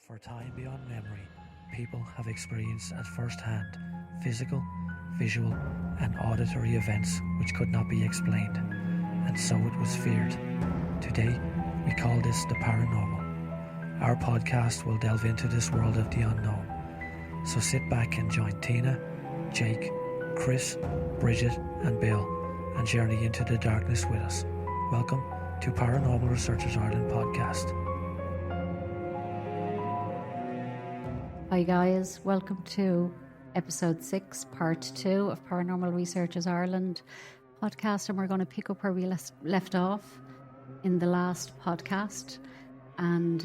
For time beyond memory, people have experienced at first hand physical, visual and auditory events which could not be explained, and so it was feared. Today, we call this the paranormal. Our podcast will delve into this world of the unknown. So sit back and join Tina, Jake, Chris, Bridget and Bill and journey into the darkness with us. Welcome to Paranormal Researchers Ireland podcast. Hi guys, welcome to episode 6, part 2 of Paranormal Researchers Ireland podcast, and we're going to pick up where we left off in the last podcast, and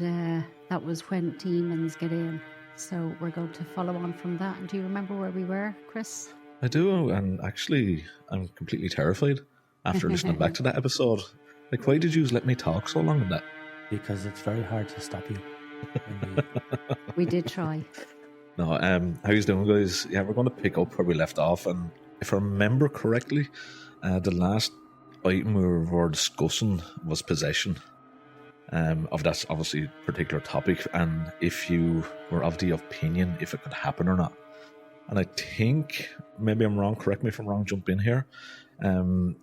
that was when demons get in. So we're going to follow on from that. And do you remember where we were, Chris? I do, and actually I'm completely terrified after listening back to that episode. Like, why did you let me talk so long in that? Because it's very hard to stop you. We did try. No, how you doing, guys? Yeah, we're going to pick up where we left off, and if I remember correctly, the last item we were discussing was possession of that obviously particular topic, and if you were of the opinion if it could happen or not. And I think, maybe I'm wrong, correct me if I'm wrong, jump in here. I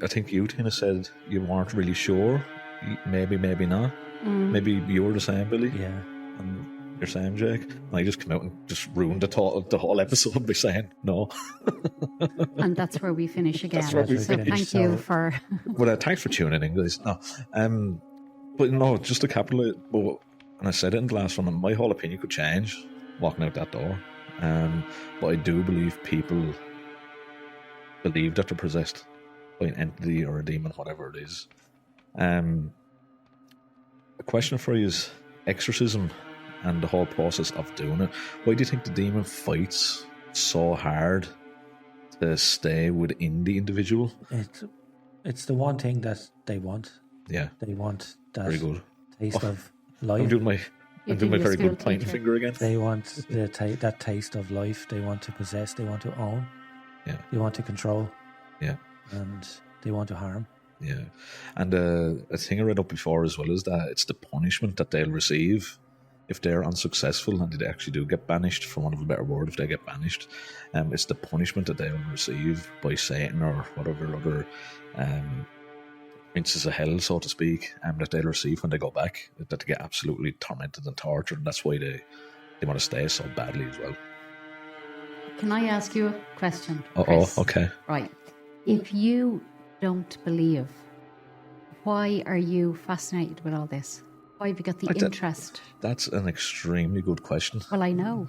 think you, Tina, said you weren't really sure. Maybe not. Maybe you were the same, Billy. Yeah. And you're saying, Jake. And I just came out and just ruined the whole episode by saying no. And that's where we finish again. That's where we so finish. Thank you for... Well, thanks for tuning in, guys. No, but no, just to capitalize, and I said it in the last one, my whole opinion could change walking out that door. But I do believe people believe that they're possessed by an entity or a demon, whatever it is. A question for you is exorcism and the whole process of doing it. Why do you think the demon fights so hard to stay within the individual? It's the one thing that they want. Yeah. They want that very good taste of life. I'm doing my very good pointing finger again. They want that taste of life. They want to possess. They want to own. Yeah. They want to control. Yeah. And they want to harm. Yeah. And a thing I read up before as well is that it's the punishment that they'll receive if they're unsuccessful and they actually do get banished, for want of a better word, if they get banished. It's the punishment that they'll receive by Satan or whatever other princes of hell, so to speak, that they'll receive when they go back, that they get absolutely tormented and tortured, and that's why they want to stay so badly as well. Can I ask you a question, Chris? Okay. Right. If you don't believe, why are you fascinated with all this? Why have you got the interest? That's an extremely good question. Well, I know.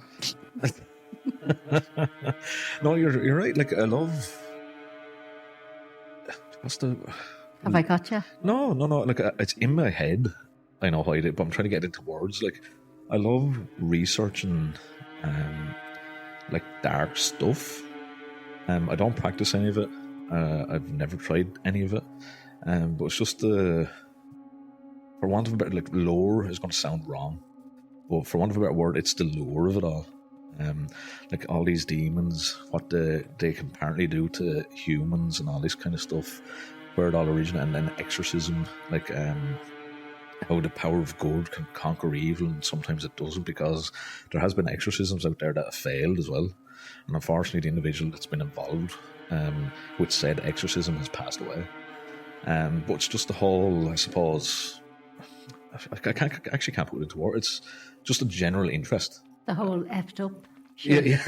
No, you're right. Like, I love... Have I got you? No. Like, it's in my head. I know how I did, but I'm trying to get it into words. Like, I love researching, like, dark stuff. I don't practice any of it. I've never tried any of it. But it's just for want of a better, like, lore is going to sound wrong, but for want of a better word, it's the lure of it all. Like, all these demons, what they can apparently do to humans and all this kind of stuff, where it all originated, and then exorcism, like, how the power of good can conquer evil, and sometimes it doesn't, because there has been exorcisms out there that have failed as well, and unfortunately the individual that's been involved with said exorcism has passed away. But it's just the whole, I suppose, I can't put it into words. It's just a general interest. The whole effed up shit. Yeah.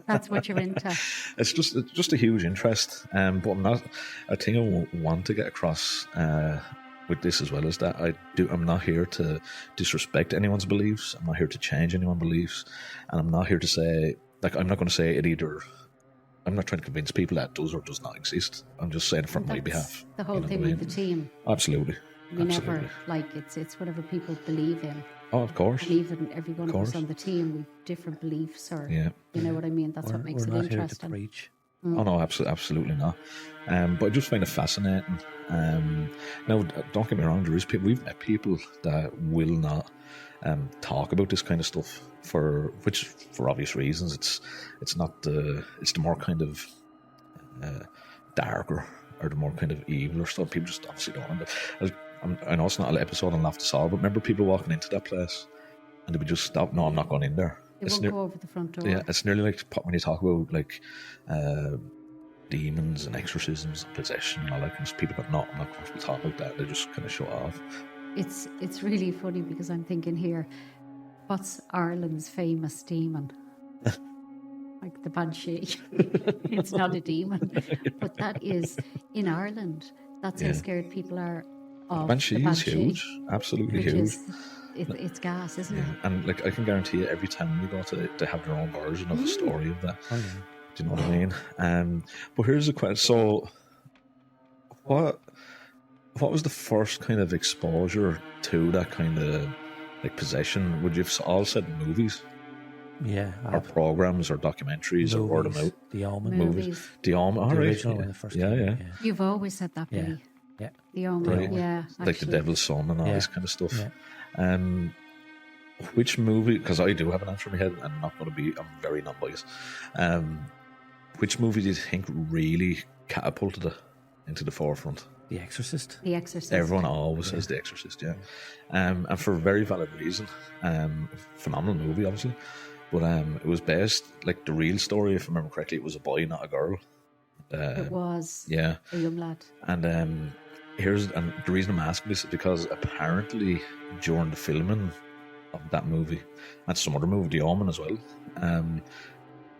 That's what you're into. It's just a huge interest. But I'm not. A thing I want to get across with this as well is that I'm not here to disrespect anyone's beliefs. I'm not here to change anyone's beliefs, and I'm not here to say, like, I'm not going to say it either. I'm not trying to convince people that does or does not exist. I'm just saying it from my behalf. The whole thing with the team. Absolutely. We never, like, it's whatever people believe in. Oh, of course. Believe in every one of us on the team. We've different beliefs, or you know what I mean. That's what makes it interesting. We're not here to preach. Oh no, absolutely not. But I just find it fascinating. Now, don't get me wrong. There is people. We've met people that will not talk about this kind of stuff for obvious reasons. It's the more kind of darker or the more kind of evil or stuff. People just obviously don't. I know it's not an episode on Laugh to Solve, but remember people walking into that place and they would just stop. No, I'm not going in there. They won't go over the front door. Yeah, it's nearly like when you talk about like demons and exorcisms and possession and all that kind of stuff. People go, no, I'm not comfortable talking about that. They just kind of shut off. It's really funny because I'm thinking here, what's Ireland's famous demon? Like the banshee. It's not a demon, but that is in Ireland. That's how scared people are of Banshee the is huge, absolutely which huge. Is, it's gas, isn't it? And like I can guarantee you, every time you go to, they have their own version of the story of that. Oh, yeah. Do you know what I mean? But here's a question. So, what was the first kind of exposure to that kind of like possession? Would you have all said movies? Yeah. Or programs or documentaries or word of mouth? The Omen. Movies. The Omen, all The right. original when it first came out, You've always said that, Billy. Yeah. The Omen, Right. yeah. Like the actually. Devil's Son and all Yeah. this kind of stuff. Yeah. Which movie, because I do have an answer in my head, and I'm very not biased. Which movie do you think really catapulted it into the forefront? The Exorcist. The Exorcist. Everyone always says The Exorcist, yeah. And for a very valid reason. Phenomenal movie, obviously. But it was based, like the real story, if I remember correctly, it was a boy, not a girl. It was Yeah. a young lad. And and the reason I'm asking this is because apparently during the filming of that movie and some other movie, The Omen as well,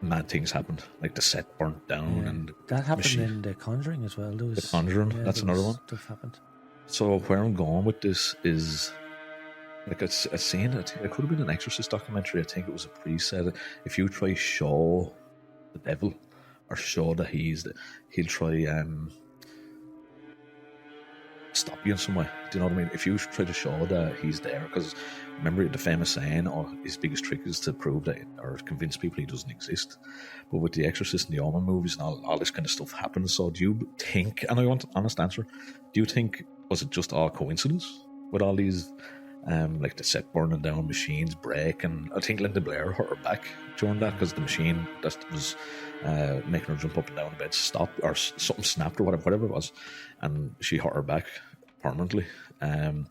mad things happened. Like the set burnt down and that happened in The Conjuring as well. There was, The Conjuring, that's there another was one. Stuff happened. So where I'm going with this is, like I seen it could have been an Exorcist documentary. I think it was a priest said, if you try show the devil or show that he'll try stop you in some way. Do you know what I mean? If you try to show that he's there, because remember the famous saying, his biggest trick is to prove that or convince people he doesn't exist. But with The Exorcist and the Omen movies and all this kind of stuff happens. So do you think, and I want an honest answer, do you think, was it just all coincidence with all these like the set burning down, machines break, and I think Linda Blair hurt her back during that because the machine that was making her jump up and down the bed stopped, or something snapped or whatever it was, and she hurt her back permanently. And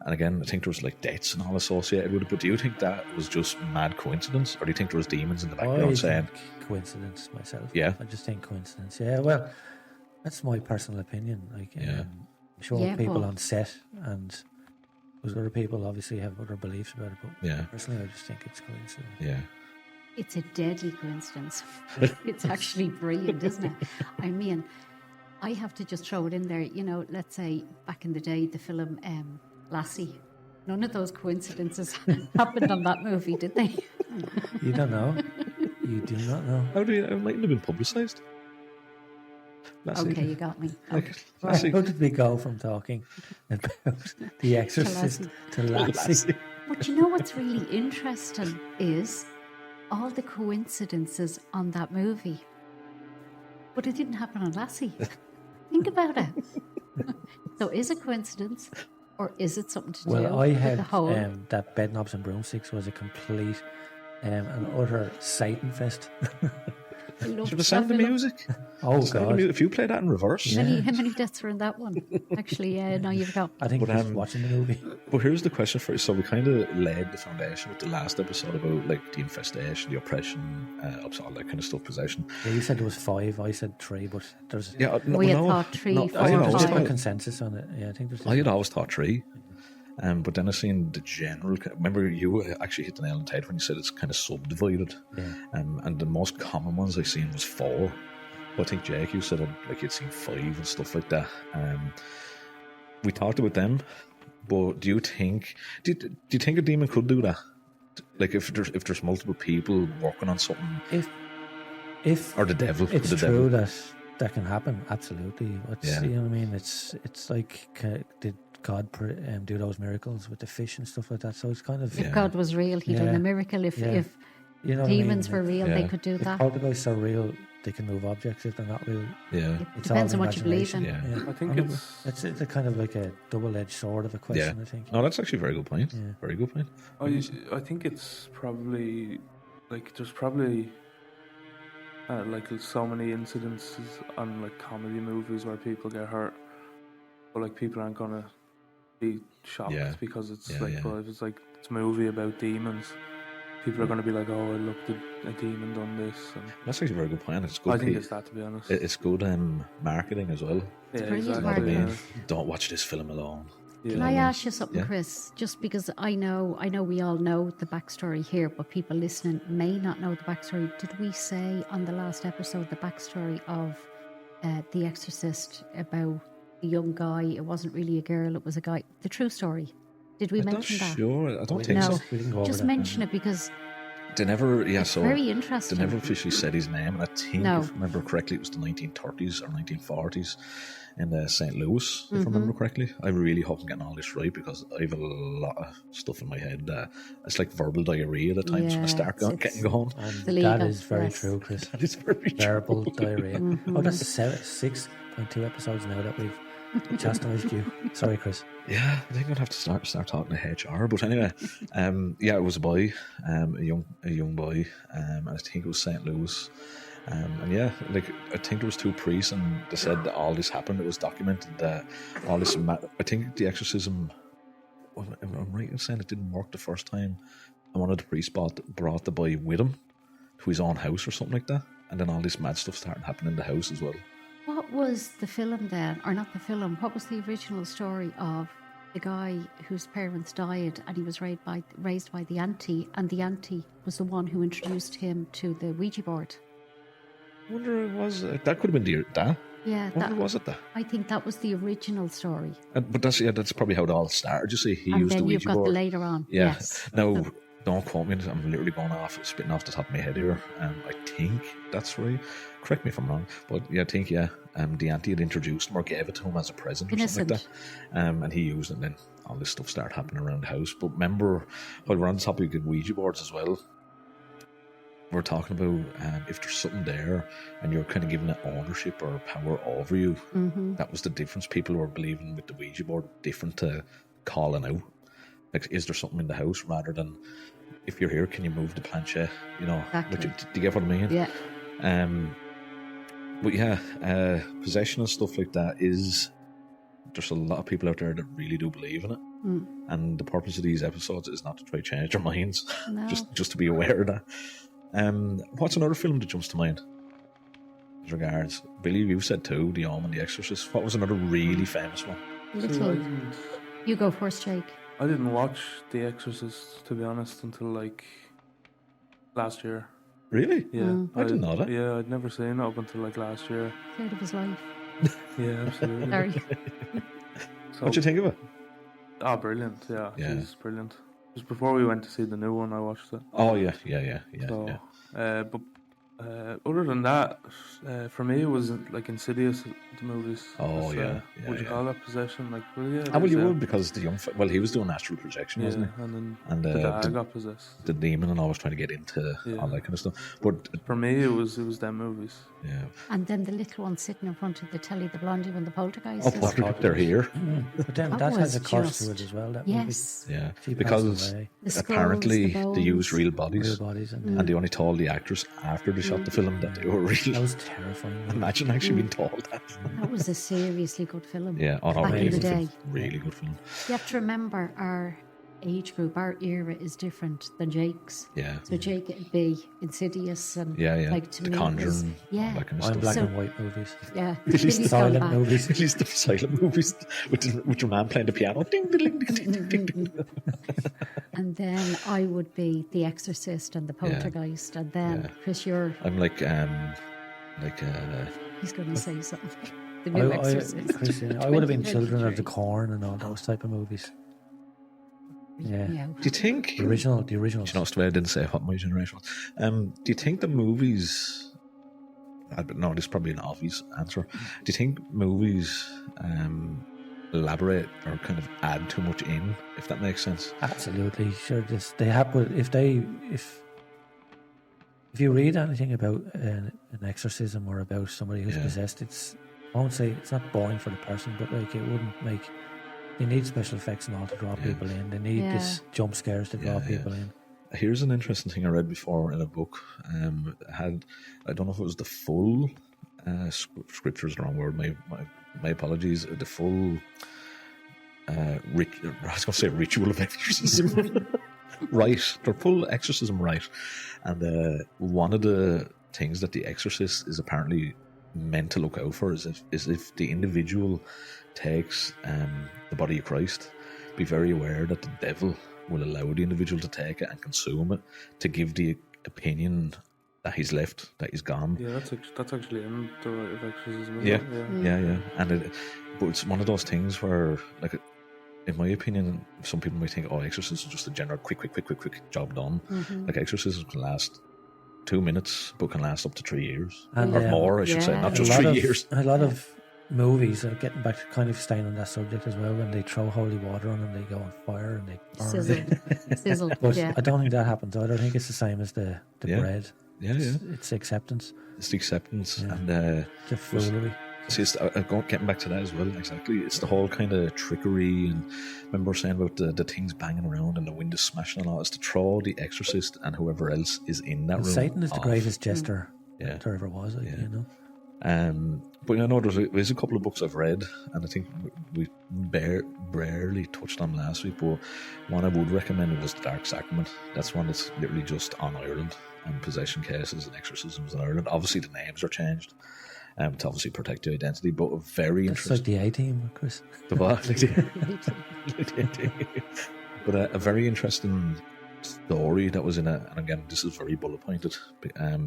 again, I think there was like deaths and all associated with it. But do you think that was just mad coincidence, or do you think there was demons in the background saying coincidence myself? Yeah, I just think coincidence. Yeah, well, that's my personal opinion. Like, I'm sure people on set and there's other people obviously have other beliefs about it, but personally I just think it's coincidence. Yeah. It's a deadly coincidence. It's actually brilliant, isn't it? I mean, I have to just throw it in there. You know, let's say back in the day, the film Lassie. None of those coincidences happened on that movie, did they? You don't know. You do not know. How do you? It mightn't have been publicised. Okay, you got me. Okay. How did we go from talking about The Exorcist to Lassie? But you know what's really interesting is all the coincidences on that movie. But it didn't happen on Lassie. Think about it. So is it coincidence or is it something to do I with had the whole... that Bed Knobs and Broomsticks was a complete and utter Satan fest. Should have sang the music. Oh, God. If you play that in reverse. How many deaths were in that one? Actually, now you've got... I think I was watching the movie. But here's the question for you. So we kind of laid the foundation with the last episode about like the infestation, the oppression, all that kind of stuff, possession. Yeah, you said there was 5, I said 3, but there's... Yeah, we had thought 3, 4, there's 5. no consensus on it. Yeah, I think there's... I had always thought 3. But then I seen the general. Remember, you actually hit the nail on the head when you said it's kind of subdivided. Yeah. And the most common ones I seen was 4. But I think Jake, you said like you'd seen 5 and stuff like that. We talked about them, but do you think a demon could do that? Like if there's multiple people working on something, if or the devil, it's true that can happen. Absolutely. You know what I mean? It's like did God do those miracles with the fish and stuff like that? So it's kind of... If God was real, he'd done a miracle. If you know demons were real, they could do that. Poltergeists are real, they can move objects. If they're not real, it depends on what you believe in. I think it's a kind of like a double-edged sword of a question. I think. No, that's actually a very good point. Yeah. Very good point. I think it's probably like there's probably like so many incidences on like comedy movies where people get hurt, but like people aren't gonna be shocked Yeah. because it's Yeah, like, yeah. well, if it's like it's a movie about demons, people are going to be like, oh, look, a demon done this. And That's actually a very good point. It's good. I think it's that, to be honest. It's good marketing as well. Yeah, brilliant You know what I exactly. mean? Don't watch this film alone. Yeah. Can I ask you something, Yeah. Chris? Just because I know we all know the backstory here, but people listening may not know the backstory. Did we say on the last episode the backstory of The Exorcist about the young guy? It wasn't really a girl; it was a guy. The true story. Did we I'm not mention that? sure. I don't think No, so. We didn't go over just that. mention it because They never. Yeah, it's so very they interesting. never officially said his name, and I think, No. if I remember correctly, it was the 1930s or 1940s in St. Louis, if I Mm-hmm. remember correctly. I really hope I'm getting all this right because I have a lot of stuff in my head. It's like verbal diarrhea at times when I Yeah, start it's- getting going. And illegal, that is very yes. true, Chris. That is very Verbal true. diarrhea. Mm-hmm. Oh, that's 6.2 episodes now that we've chastised you. Sorry, Chris. Yeah, I think I'd have to start talking to HR. But anyway, yeah, it was a boy, a young boy, and I think it was St. Louis. And yeah, like I think there was 2 priests, and they said that all this happened. It was documented that all this. I think the exorcism. I'm right in saying it didn't work the first time, and one of the priests brought the boy with him to his own house or something like that, and then all this mad stuff started happening in the house as well. What was the film then, or not the film? What was the original story of the guy whose parents died and he was raised by the auntie, and the auntie was the one who introduced him to the Ouija board? I wonder it was that could have been that. Yeah, I wonder was it that? I think that was the original story. But that's probably how it all started. You see, he And used then the you've Ouija got board. the later on. Yeah. Yes. Now, don't quote me. I'm literally spitting off the top of my head here. I think that's right. Correct me if I'm wrong. But yeah, I think, the auntie had introduced him or gave it to him as a present or something like that. And he used it, and then all this stuff started happening around the house. But remember, while we're on the topic of Ouija boards as well, we're talking about if there's something there and you're kind of giving it ownership or power over you. Mm-hmm. That was the difference. People were believing with the Ouija board different to calling out. Like, is there something in the house rather than if you're here, can you move the planchette? You know, Exactly. do you get what I mean? Yeah. But yeah, possession and stuff like that there's a lot of people out there that really do believe in it. Mm. And the purpose of these episodes is not to try to change their minds, No. just to be aware of that. What's another film that jumps to mind? As regards, Billy, you said 2, The Omen, The Exorcist. What was another really famous one? See, Little. You go first, Jake. I didn't watch The Exorcist, to be honest, until like last year. Really? Yeah, Mm. I didn't know that. Yeah, I'd never seen it up until like last year. Third of his life. Yeah, absolutely. Sorry. So, What'd you think of it? Oh, brilliant! Yeah, Yeah. it's brilliant. Just before we went to see the new one, I watched it. Oh yeah. So, but other than that, for me, it was like Insidious, the movies. Oh, It's, yeah, would you yeah. call that possession? Like, well, yeah. it Well, is, you yeah. would because the young. He was doing astral projection, Yeah, wasn't and then he? And the dad the, got possessed. the demon and always trying to get into Yeah. all that kind of stuff. But For me, it was them movies. yeah, And then the little one sitting in front of the telly, the blondie and the poltergeist. oh, Patrick, they're here. But then That that has a was curse to just- it as well. That Yes. Yeah, She because passed away. The skulls, apparently the bones. they used real bodies, Real bodies, and and they only told the actors after they shot the film that they were real. that was terrifying. Imagine actually being told that. That was a seriously good film. Yeah, oh no, Back in really the good film. day. Really good film. You have to remember our age group, our era is different than Jake's. Yeah, So Jake would be Insidious and yeah. like to The me it was- Conjuring, yeah, all that kind of I'm stuff. black So- and white movies. yeah. least Billy's gone Silent back. movies. At least the silent movies with your man playing the piano. Ding, ding, ding, ding, ding, ding. And then I would be The Exorcist and the Poltergeist, and then Yeah. Chris, you're I'm like he's going to say something. The new Exorcist. Chris, yeah, I would have been Children of the 2023. Corn and all those type of movies. Yeah. Yeah. do you think The originals. Do you know, it's the way I didn't say what my generation was. Do you think the movies? No, this is probably an obvious answer. Do you think movies elaborate or kind of add too much in, if that makes sense? Absolutely, sure. They have, but if you read anything about an exorcism or about somebody who's Yeah. possessed, I won't say it's not boring for the person, but like it wouldn't make. They need special effects and all to draw people in. They need this jump scares to draw Yeah, people in. Here's an interesting thing I read before in a book. I don't know if it was the full scripture is the wrong word. My apologies. The full I was going to say ritual of exorcism. Right. They're full exorcism right. And one of the things that the exorcist is apparently meant to look out for is if the individual takes the body of Christ, be very aware that the devil will allow the individual to take it and consume it to give the opinion that he's left, that he's gone. Yeah, that's actually in the rite of exorcism. Yeah. Yeah. And but it's one of those things where, like, in my opinion, some people might think, oh, exorcism is just a general quick job done. Like, exorcism can last 2 minutes, but can last up to 3 years. And, or more, I should say, not just 3 years. A lot of movies are getting back to kind of staying on that subject as well, when they throw holy water on them, they go on fire and they burn. Sizzle. But Yeah. I don't think that happens. I don't think it's the same as the Yeah. bread. Yeah, It's acceptance. It's the acceptance. Yeah. And It's a foolery. see, getting back to that as well, exactly. It's the whole kind of trickery, and remember saying about the things banging around and the windows smashing and all. It's to throw the exorcist and whoever else is in that room. Satan is the off. greatest jester Yeah. there ever was, you know. But I know there's a couple of books I've read, and I think we barely touched on last week, but one I would recommend was The Dark Sacrament. That's one that's literally just on Ireland, and possession cases and exorcisms in Ireland. Obviously the names are changed to obviously protect the identity, but very It's interesting. like the A-Team, Chris. The what? But a very interesting story that was in it, and again, this is very bullet pointed,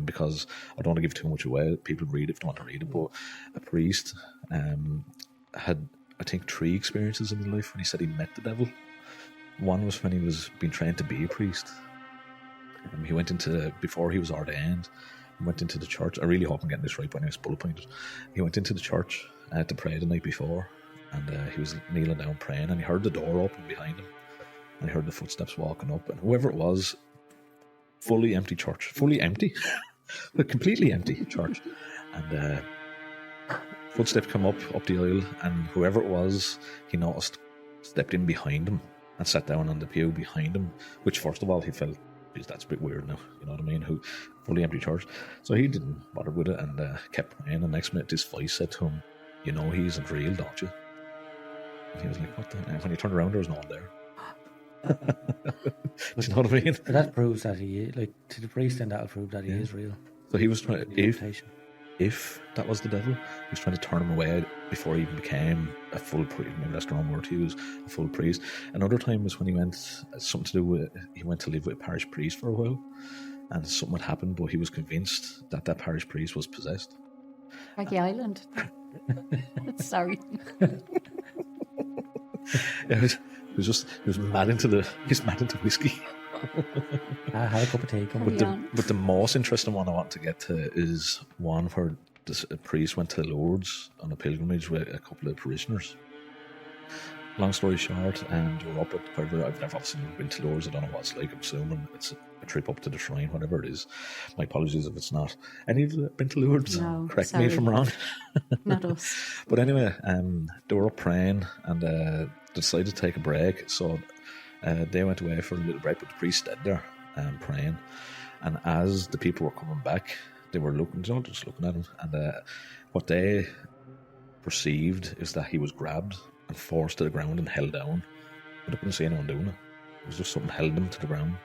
because I don't want to give too much away. People read it if they want to read it. But a priest had, I think, 3 experiences in his life when he said he met the devil. One was when he was being trained to be a priest. He went before he was ordained, he went into the church. I really hope I'm getting this right, but anyway, it's bullet pointed. He went into the church to pray the night before, and he was kneeling down praying, and he heard the door open behind him, and he heard the footsteps walking up, and whoever it was, fully empty church, fully empty, but completely empty church, and footsteps come up the aisle, and whoever it was, he noticed, stepped in behind him and sat down on the pew behind him, which first of all he felt, geez, that's a bit weird now, you know what I mean, who fully empty church. So he didn't bother with it and kept praying, and next minute this voice said to him, you know he isn't real, don't you? And he was like, what the hell? When he turned around, there was no one there. Do you know what I mean? But that proves that he, like, to the priest, then that'll prove that he is real. So he was trying to, Invitation. if that was the devil, he was trying to turn him away before he even became a full priest. Maybe that's the wrong word to use, a full priest. Another time was when he went, something to do with, he went to live with a parish priest for a while, and something had happened, but he was convinced that that parish priest was possessed. Craggy Island. Sorry. Yeah, he was mad into whiskey. I had a cup of tea. Come But on. the most interesting one I want to get to is one where a priest went to Lourdes on a pilgrimage with a couple of parishioners. Long story short, and they were up at wherever. I've never obviously been to Lourdes. I don't know what it's like. I'm assuming it's a trip up to the shrine, whatever it is. My apologies if it's not. Any of you been to Lourdes? No, Correct me if I'm wrong. Not us. But anyway, they were up praying, and they decided to take a break. So they went away for a little break, but the priest stayed there praying. And as the people were coming back, they were looking, just looking at him. And what they perceived is that he was grabbed and forced to the ground and held down. But I couldn't see anyone doing it. It was just something held him to the ground.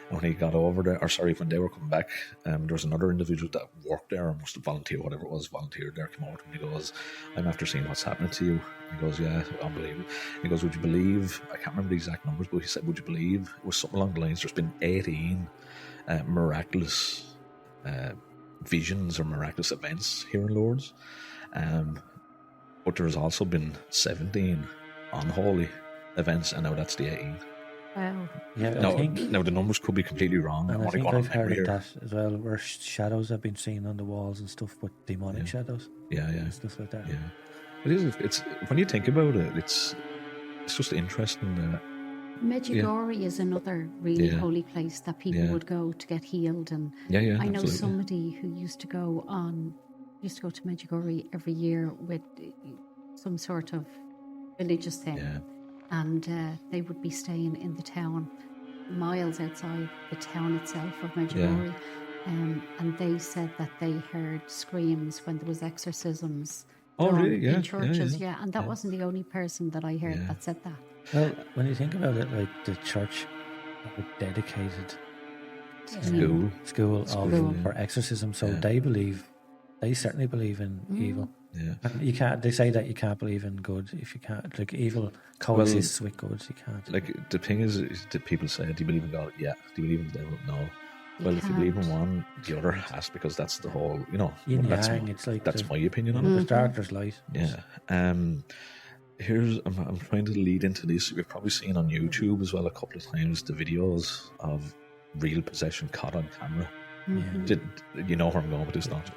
And when he got over there, when they were coming back, there was another individual that worked there, or must have volunteered, whatever it was, volunteered there, came over to him, and he goes, I'm after seeing what's happening to you. He goes, yeah, unbelievable. He goes, would you believe, I can't remember the exact numbers, but he said, would you believe, it was something along the lines, there's been 18 miraculous visions or miraculous events here in Lourdes. But there's also been 17 unholy events, and now that's the 18. Wow. Yeah, Now, I think, the numbers could be completely wrong. and I I'm think only I've going on heard memory of here. that as well, where shadows have been seen on the walls and stuff, but demonic shadows Yeah, and stuff like that. yeah. It is. It's when you think about it, it's just interesting. Medjugorje is another really Yeah. holy place that people Yeah. would go to get healed. And Yeah, I know absolutely. somebody who used to go to Medjugorje every year with some sort of religious thing. Yeah, And they would be staying in the town, miles outside the town itself of Medjugorje. And they said that they heard screams when there was exorcisms Oh, done really? Yeah, in churches. yeah. And that wasn't the only person that I heard Yeah. that said that. Well, when you think about it, like the church have a dedicated school for exorcism, so they certainly believe in evil. Yeah. And you can't. They say that you can't believe in good if you can't. Like evil coexists with good. You can't. Like the thing is that people say, do you believe in God? Yeah. Do you believe in the devil? No. Well, if you believe in one, the other has, because that's the whole, Yin that's yang. It's like that's my opinion on it. There's dark, there's light. Yeah. I'm trying to lead into this. You've probably seen on YouTube as well a couple of times the videos of real possession caught on camera. You know where I'm going with this, don't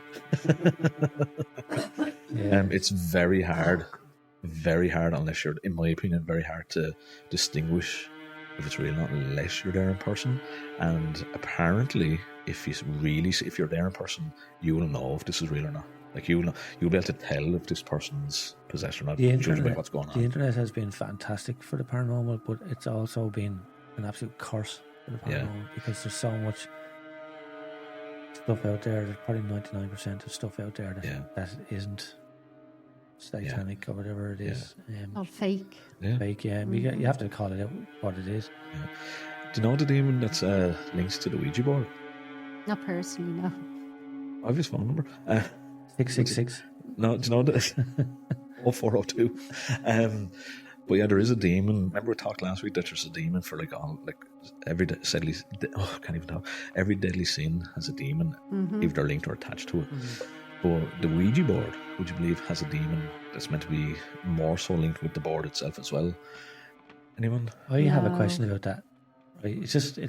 you? It's very hard unless you're, in my opinion, very hard to distinguish if it's real or not unless you're there in person. And apparently, if you're there in person, you will know if this is real or not. Like you'll be able to tell if this person's possessed or not, judging by what's going on. The internet has been fantastic for the paranormal, but it's also been an absolute curse for the paranormal because there's so much stuff out there. There's probably 99% of stuff out there that isn't satanic or whatever it is. All fake. Fake, you have to call it out what it is. Yeah. Do you know the demon that's linked to the Ouija board? Not personally, no. I have his phone number. 666. No, do you know this? 0402. But yeah, there is a demon. Remember we talked last week that there's a demon for every deadly. I can't even talk. Every deadly sin has a demon, if they're linked or attached to it. But the Ouija board, would you believe, has a demon that's meant to be more so linked with the board itself as well? Anyone? I have a question about that. Right?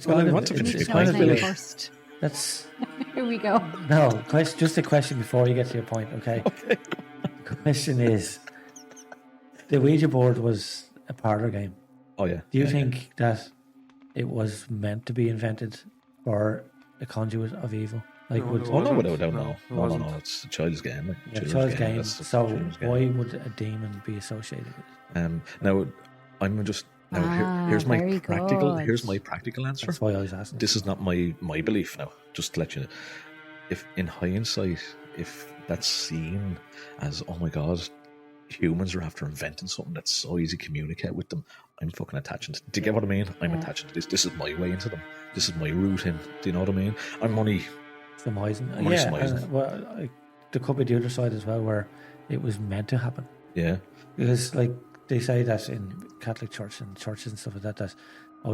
I want to finish the question first. That's here we go. No, just a question before you get to your point, okay? Okay. The question is, the Ouija board was a parlor game. Oh yeah. Do you think that it was meant to be invented for a conduit of evil? Like, No, it's a child's game. Child's game. So why would a demon be associated with it? Now, here's my practical answer. That's why I was asking. This is not my belief now, just to let you know. If in hindsight, if that's seen as, oh my God, humans are after inventing something that's so easy to communicate with them, I'm fucking attaching to. Do you get what I mean? I'm attaching to this. This is my way into them. This is my route in. Do you know what I mean? I'm only surmising. Surmising. Well, there could be the other side as well, where it was meant to happen. Yeah. Because, like, they say that in Catholic Church and churches and stuff like that,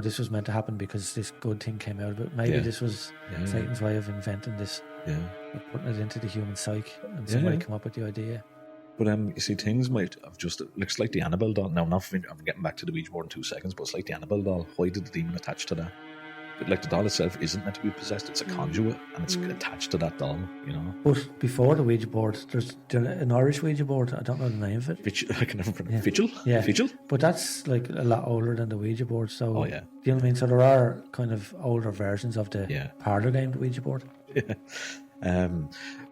this was meant to happen because this good thing came out of it. Maybe this was Satan's way of inventing this, putting it into the human psyche, and somebody come up with the idea. But you see, things might have just looks like the Annabelle doll. Now, I'm getting back to the Ouija board in 2 seconds, but it's like the Annabelle doll. Why did the demon attach to that? Like, the doll itself isn't meant to be possessed; it's a conduit, and it's attached to that doll. But before the Ouija board, there's an Irish Ouija board. I don't know the name of it. I can never pronounce Vigil. Yeah, Vigil. But that's like a lot older than the Ouija board. So, do you know what I mean? So there are kind of older versions of the parlor game, the Ouija board. Yeah.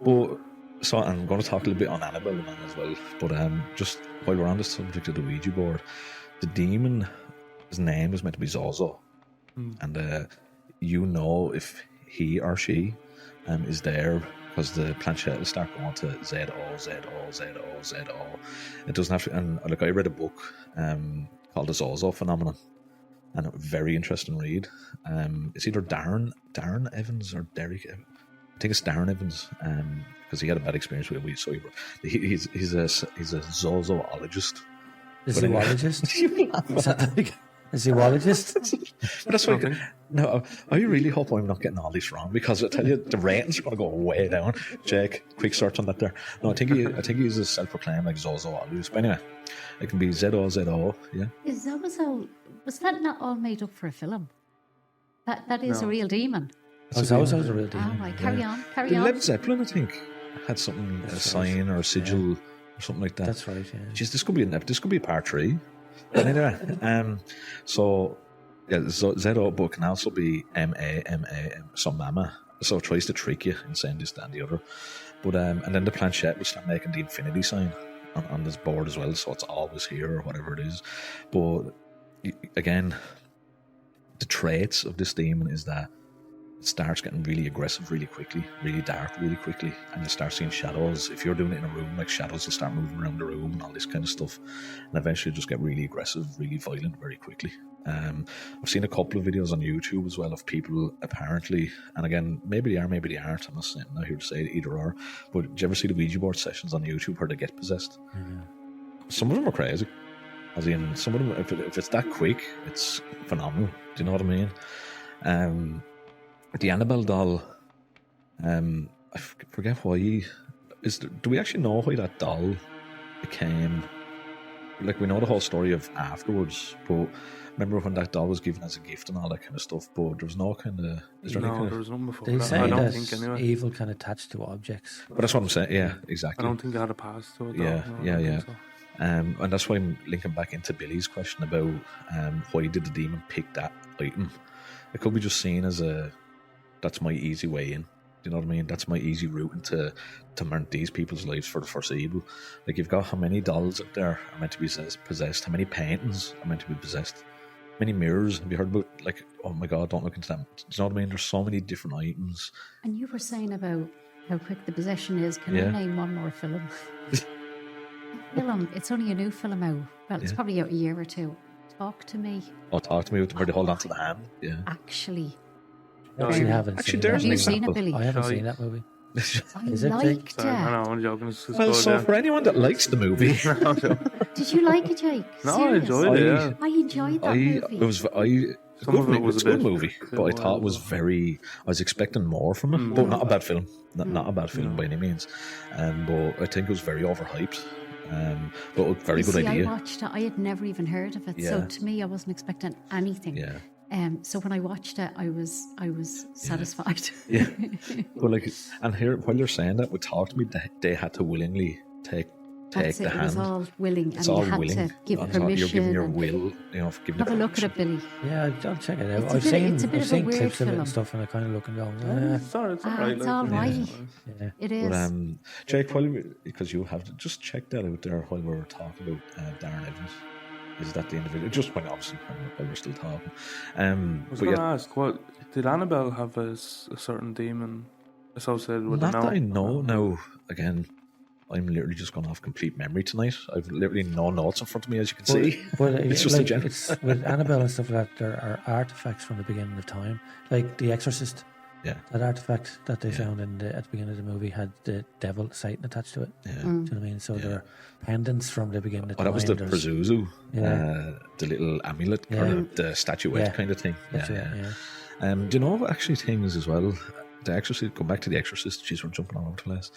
But. So I'm going to talk a little bit on Annabelle as well, but just while we're on the subject of the Ouija board, the demon, his name is meant to be Zozo, and if he or she is there, because the planchette will start going to Z-O-Z-O-Z-O-Z-O. It doesn't have to, and I read a book called The Zozo Phenomenon, and a very interesting read. It's either Darren Evans or Derek Evans. I think it's Darren Evans, because he had a bad experience with it. So he's a zoologist. A zoologist? A zoologist? That's what. No, I really hope I'm not getting all this wrong, because I tell you, the ratings are going to go way down. Check, quick search on that there. No, I think he's a self-proclaimed zoologist. But anyway, it can be Z-O-Z-O. Yeah. Is Zozo? Was that not all made up for a film? That is a real demon. Zozo's a real demon. Oh, right. Carry on. Led Zeppelin, I think, had something, a sign or a sigil or something like that. That's right, yeah. Jeez, this could be part 3. But anyway, so Z-O, but can also be M-A-M-A-M, so Mama. So it tries to trick you and saying this, that, and the other. But and then the planchette will start making the infinity sign on this board as well, so it's always here or whatever it is. But again, the traits of this demon is that it starts getting really aggressive really quickly, really dark really quickly, and you start seeing shadows. If you're doing it in a room, like shadows will start moving around the room and all this kind of stuff, and eventually just get really aggressive, really violent very quickly. I've seen a couple of videos on YouTube as well of people apparently, and again, maybe they are, maybe they aren't. I'm not here to say either or, but did you ever see the Ouija board sessions on YouTube where they get possessed? Some of them are crazy. As in, some of them, if it's that quick, it's phenomenal. Do you know what I mean? The Annabelle doll, I forget why. Do we actually know why that doll became? Like, we know the whole story of afterwards, but remember when that doll was given as a gift and all that kind of stuff, but there was no kind of... there was none before They that. say I don't that think anyway. evil can attach to objects. But that's what I'm saying, yeah, exactly. I don't think I had a pass to it. Yeah, though. No, I yeah, don't yeah. think so. And that's why I'm linking back into Billy's question about why did the demon pick that item. It could be just seen as that's my easy way in. Do you know what I mean? That's my easy route into murder these people's lives for the foreseeable. Like, you've got how many dolls up there are meant to be possessed, how many paintings are meant to be possessed, how many mirrors. Have you heard about, like, oh my god, don't look into them. Do you know what I mean? There's so many different items. And you were saying about how quick the possession is. Can I name one more film? It's only a new film out. Well, it's probably out a year or two. Talk to Me. Oh, talk to me with where they hold on to the hand. Yeah. Actually. I actually haven't Actually, seen there's that. Have an you seen it, example. Billy? I haven't Sorry. seen that movie. I Is it, liked Jake? it. Sorry, I know, I'm joking. It's just Well, good, so yeah. for anyone that likes the movie, No, no. Did you like it, Jake? No, I Serious? enjoyed it, yeah. I enjoyed that movie. Some of it was it's a a good bit- movie, but I thought it was very. I was expecting more from it, but not a bad film. Not a bad film by any means. But I think it was very overhyped. But a very good idea. I watched it. I had never even heard of it, so Yeah. to me, I wasn't expecting anything. Yeah. So when I watched it, I was satisfied. Yeah. But like, and here while you're saying that, would talk to me, they had to willingly take That's the it. It was hand. all willing, It's and all you had willing. to give It's all- permission. You're giving your and will, for giving have the a look at it, permission. Billy. Yeah, I'll check it out. It's a bit I've of a seen weird clips of it film. and stuff, and I kind of look and go, It's all right. It's all right. yeah. It is. But Jake, because you have to just check that out there while we were talking about Darren Evans. Is that the individual? Just when obviously while we're still talking. I was But going to yeah, ask, did Annabelle have a certain demon associated with not it now? that I know. Now again, I'm literally just going off complete memory tonight. I've literally no notes in front of me, as you can see. But It's just a general. with Annabelle and stuff like that, there are artifacts from the beginning of time, like The Exorcist. Yeah. That artifact that they found at the beginning of the movie had the devil Satan attached to it. Yeah. Do you know what I mean? So there are pendants from the beginning of Oh, time. that was the There's- Pazuzu, Yeah. the little amulet Yeah. or the statuette Yeah. kind of thing. That's yeah, it, yeah. yeah. Do you know actually things as well? The Exorcist. Go back to the Exorcist. Jeez, we're jumping all over the place.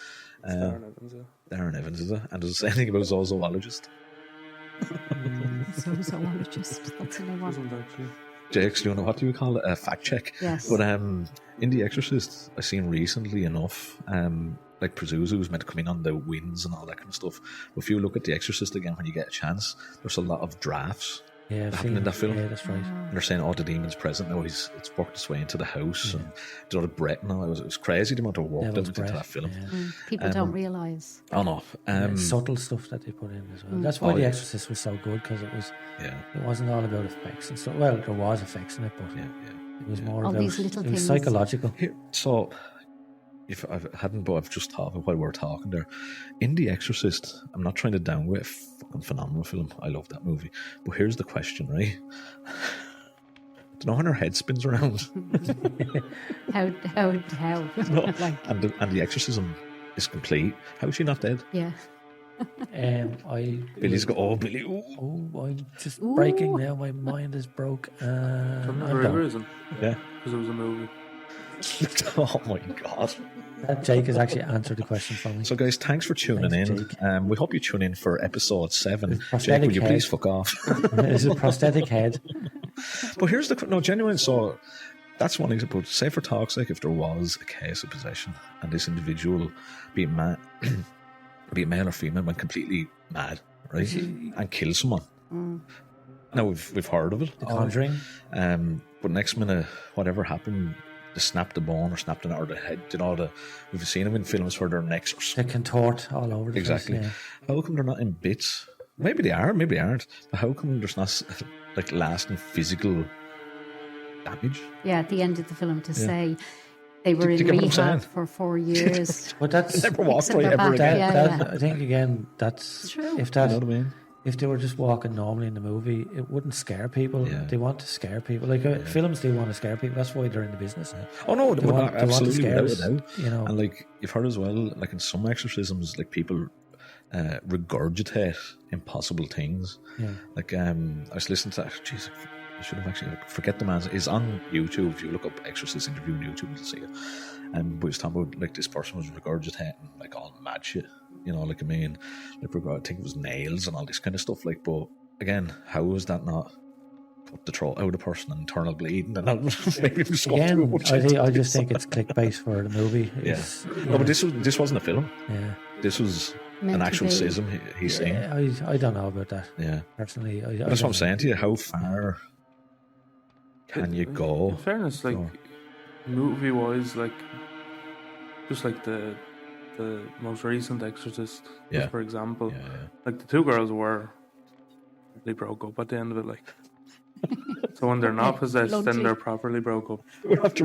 Darren Evans, yeah. Darren Evans is it? And does it say anything about a zoologist? Zoologist. That's a new one. Doesn't actually. Jake's doing what do we call it? A fact check. Yes. But in The Exorcist, I seen recently enough, like Pazuzu was meant to come in on the winds and all that kind of stuff. But if you look at The Exorcist again when you get a chance, there's a lot of drafts Yeah, I've that happen in seen- that film. Yeah, that's right. And they're saying, oh, the demon's present now. It's worked its way into the house. And did all the breath and all. It was crazy the amount of work that Devil's went into breath. that film. Yeah. People don't realise. Oh, no. Subtle stuff that they put in as well. That's why Oh, The yeah. Exorcist was so good, because Yeah, it wasn't all about effects and stuff. Well, there was effects in it, but yeah, yeah. it was more All about these little it was things. psychological. Here, so, if I hadn't, but I've just thought of it while we were talking there. In The Exorcist, I'm not trying to downgrade a fucking phenomenal film. I love that movie. But here's the question, right? Do you know when her head spins around? How? No. Like, and the exorcism is complete. How is she not dead? yeah. Billy's got, oh, Billy, ooh. Oh, I'm just breaking now. My mind is broke. For I'm whatever done. reason. Yeah. Because it was a movie. Oh my God. Jake has actually answered the question for me. So, guys, thanks for tuning Thanks, in. Jake. We hope you tune in for episode 7. Jake, prosthetic will you head. please fuck off? It's a prosthetic head. But here's the no genuine. So that's one example. Say for talk's sake, if there was a case of possession and this individual, be it male or female, went completely mad, right, and killed someone. Now we've heard of it. The Conjuring. But next minute, whatever happened, they snapped the bone or snapped it or the head. We've seen them in films where their necks are They contort all over the exactly. place. How come they're not in bits? Maybe they are, maybe they aren't. But how come there's not like lasting physical damage. Yeah, at the end of the film to say they were Do in you get what I'm rehab saying? for 4 years. But that's Never walked Fixing right their ever back, again. yeah. I think again that's It's true. if You that know what I mean? if they were just walking normally in the movie, it wouldn't scare people. Yeah. They want to scare people. Like films do want to scare people. That's why they're in the business. Oh no, They want to absolutely, scare without us, a doubt. you know. And like you've heard as well, like in some exorcisms, like people regurgitate impossible things. Yeah. Like I was listening to that. Jeez, I should have actually forget the man's. It's on YouTube. If you look up exorcist interview on YouTube, you'll see it. And we was talking about like this person was regurgitating like all mad shit. You know, like I mean, like I think it was nails and all this kind of stuff. Like, but again, how is that not put the throat out of the person and internal bleeding and maybe just go through a Again, bunch I of just think it's clickbait for the movie. Yeah. It's, No, but this wasn't a film. yeah. This was Meant an to actual be. schism he's saying. Yeah, I don't know about that Yeah. personally. That's what I'm saying to you. How far can you go? In fairness, like So- movie wise, like just like the most recent Exorcist, just Yeah. for example, Yeah, yeah. like the two girls they broke up at the end of it, like. So when they're not possessed, then Bluntly. they're properly broke up. We're after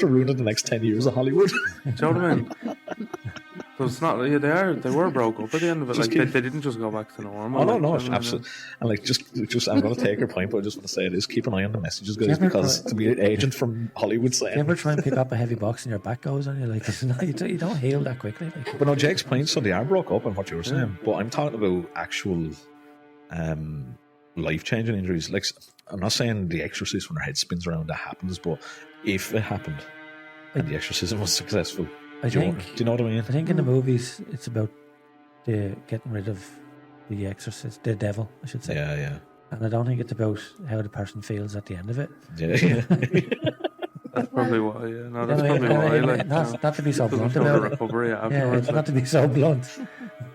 ruining the next 10 years of Hollywood. Do you know what I mean? So it's not. Yeah, they were broke up at the end of it. Just Like keep- they didn't just go back to normal. Oh no, like, no, you know, absolutely. And like, just I'm going to take your point, but I just want to say this: keep an eye on the messages, guys, ever because to be an agent from Hollywood Do you saying. ever try and pick up a heavy box and your back goes on you? Like, you don't heal that quickly. Like. But no, Jay explained so they are broke up and what you were saying. But I'm talking about actual life-changing injuries. Like, I'm not saying the exorcist when her head spins around that happens, but if it happened and the exorcism was successful, I do you think know what I mean? I think in the movies it's about the getting rid of the exorcist, the devil, I should say. Yeah, yeah, And I don't think it's about how the person feels at the end of it. yeah. That's probably why. Yeah, no, that's I mean, probably why. Like, not to be so there's blunt no about it. recovery Yeah, afterwards. it's not to be so blunt.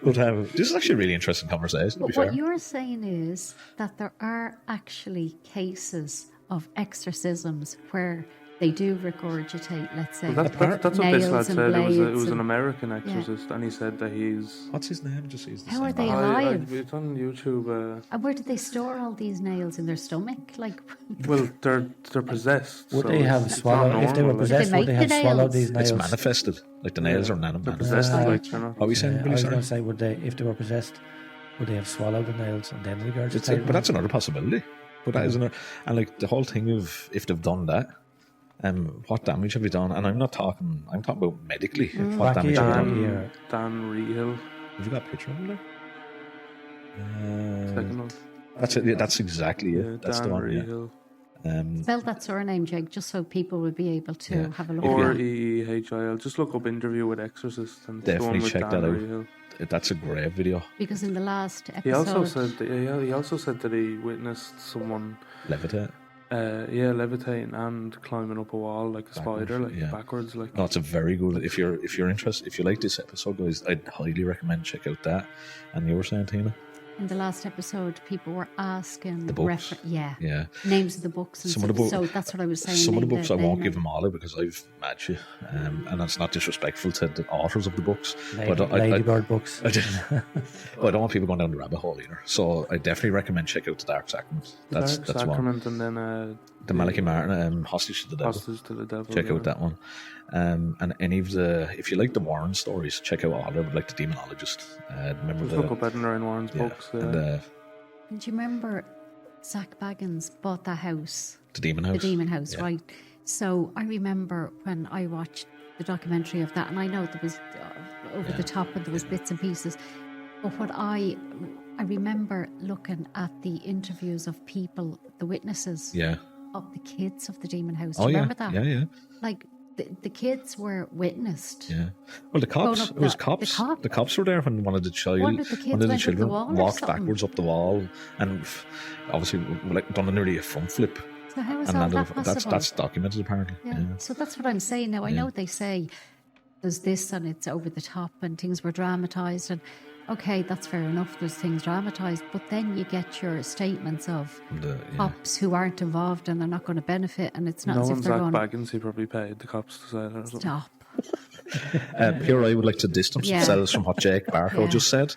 But this is actually a really interesting conversation. To be But fair, what you're saying is that there are actually cases of exorcisms where they do regurgitate, let's say, Well, that's what this lad nails and said. It was blades an and- American exorcist, and he said that he's. what's his name? Just he's the How same are they man. alive? It's on YouTube. And where did they store all these nails in their stomach? Like, Well, they're possessed. Would so they have it's swallowed, not if they were normal, like- possessed, would make they have the swallowed nails? these nails? It's manifested. Like the nails are They're manifested. possessed, like, you know. What are we saying, Yeah, I Billy? was Sorry? going to say, would they, if they were possessed, would they have swallowed the nails and then regurgitated But that's another possibility. But that is another, and like the whole thing of if they've done that, what damage have you done? And I'm talking about medically. What damage have you done? Dan Rehill, Have you got a picture of him there? second one. That's it. Yeah, that's exactly it. Yeah, That's Dan the one. Yeah. Rehill. spell that surname, Jake, just so people would be able to Yeah. have a look Or at it. EEHIL. Just look up interview with Exorcist and it's the Definitely one with check Dan that out. Rehill. That's a great video. Because in the last episode, He also said that, he also said that he witnessed someone Levitate. levitating and climbing up a wall like a spider, like yeah. backwards, like. No, it's a very good. If you're interested, if you like this episode, guys, I'd highly recommend check out that. And you were saying, Tina? in the last episode, people were asking The books. yeah, Yeah. names of the books and Some of the stuff. book- So that's what I was saying. Some of the name books I name won't them. give them all out because I've met you, and that's not disrespectful to the authors of the books. But Ladybird books. I don't want people going down the rabbit hole either. So I definitely recommend check out the Dark Sacrament. That's Dark one. Sacrament and then The Malachi Martin, Hostage to the Devil. Hostage to the Devil. Check yeah. out that one. And any of the, if you like the Warren stories, check out all of them, like the Demonologist. Remember Just the look up Edinburgh and Warren's books. Yeah. and And do you remember Zach Baggins bought that house, the Demon House. the Demon House, Yeah. right? So I remember when I watched the documentary of that, and I know there was over the top and there was bits and pieces. But what I remember looking at the interviews of people, the witnesses Yeah. of the kids of the Demon House. Do Oh you yeah. remember that? Yeah, yeah, Like the kids were witnessed. yeah. Well, the cops. Going up It was the cops. cop. The cops were there when one of the child, One of the kids one of the went up the children wall or walked something. backwards up the wall, and obviously like done nearly a front flip. So how is And all landed that up- possible? that's documented apparently. Yeah. Yeah. So that's what I'm saying now. I know they say there's this and it's over the top and things were dramatized, and okay, that's fair enough. There's things dramatized, but then you get your statements of Yeah. cops who aren't involved and they're not going to benefit, and it's not No as if one's they're Zach going Baggins, he probably paid the cops to say that or something. stop. PRI would like to distance Yeah. themselves from what Jake Barco Yeah. just said.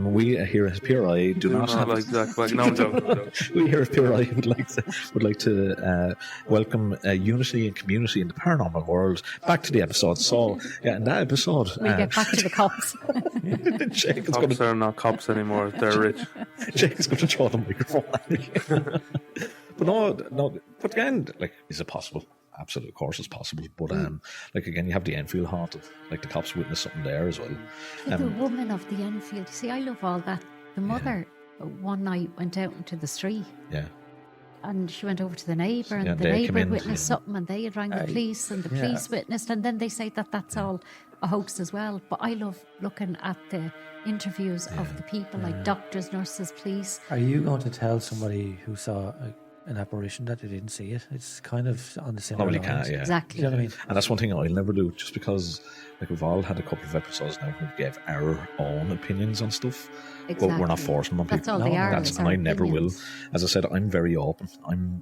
We here at PRI do not have. like Zach Black. No, I'm joking. I'm joking. We here at PRI would like to welcome unity and community in the paranormal world. Back to the episode. So, yeah, in that episode, We get back to the cops. Jake is going Cops are not cops anymore. They're rich. to throw the microphone at me. But no. But again, like, is it possible? Absolutely, of course, it's possible. But like again, you have the Enfield haunt. Like the cops witnessed something there as well. The woman of the Enfield. You see, I love all that. The mother one night went out into the street. Yeah. And she went over to the neighbour, and Yeah, the they came neighbour in, witnessed yeah. something, and they had rang the police, and the police witnessed, and then they say that that's all a hoax as well. But I love looking at the interviews of the people, like doctors, nurses, police. Are you going to tell somebody who saw an apparition that they didn't see it? It's kind of on the same Probably lines. can't, yeah. Exactly. You know what I mean? And that's one thing I'll never do, just because like we've all had a couple of episodes now where we gave our own opinions on stuff, but we're not Exactly. forcing them on people. That's all they are. That's, is and our I never opinions. will. As I said, I'm very open. I'm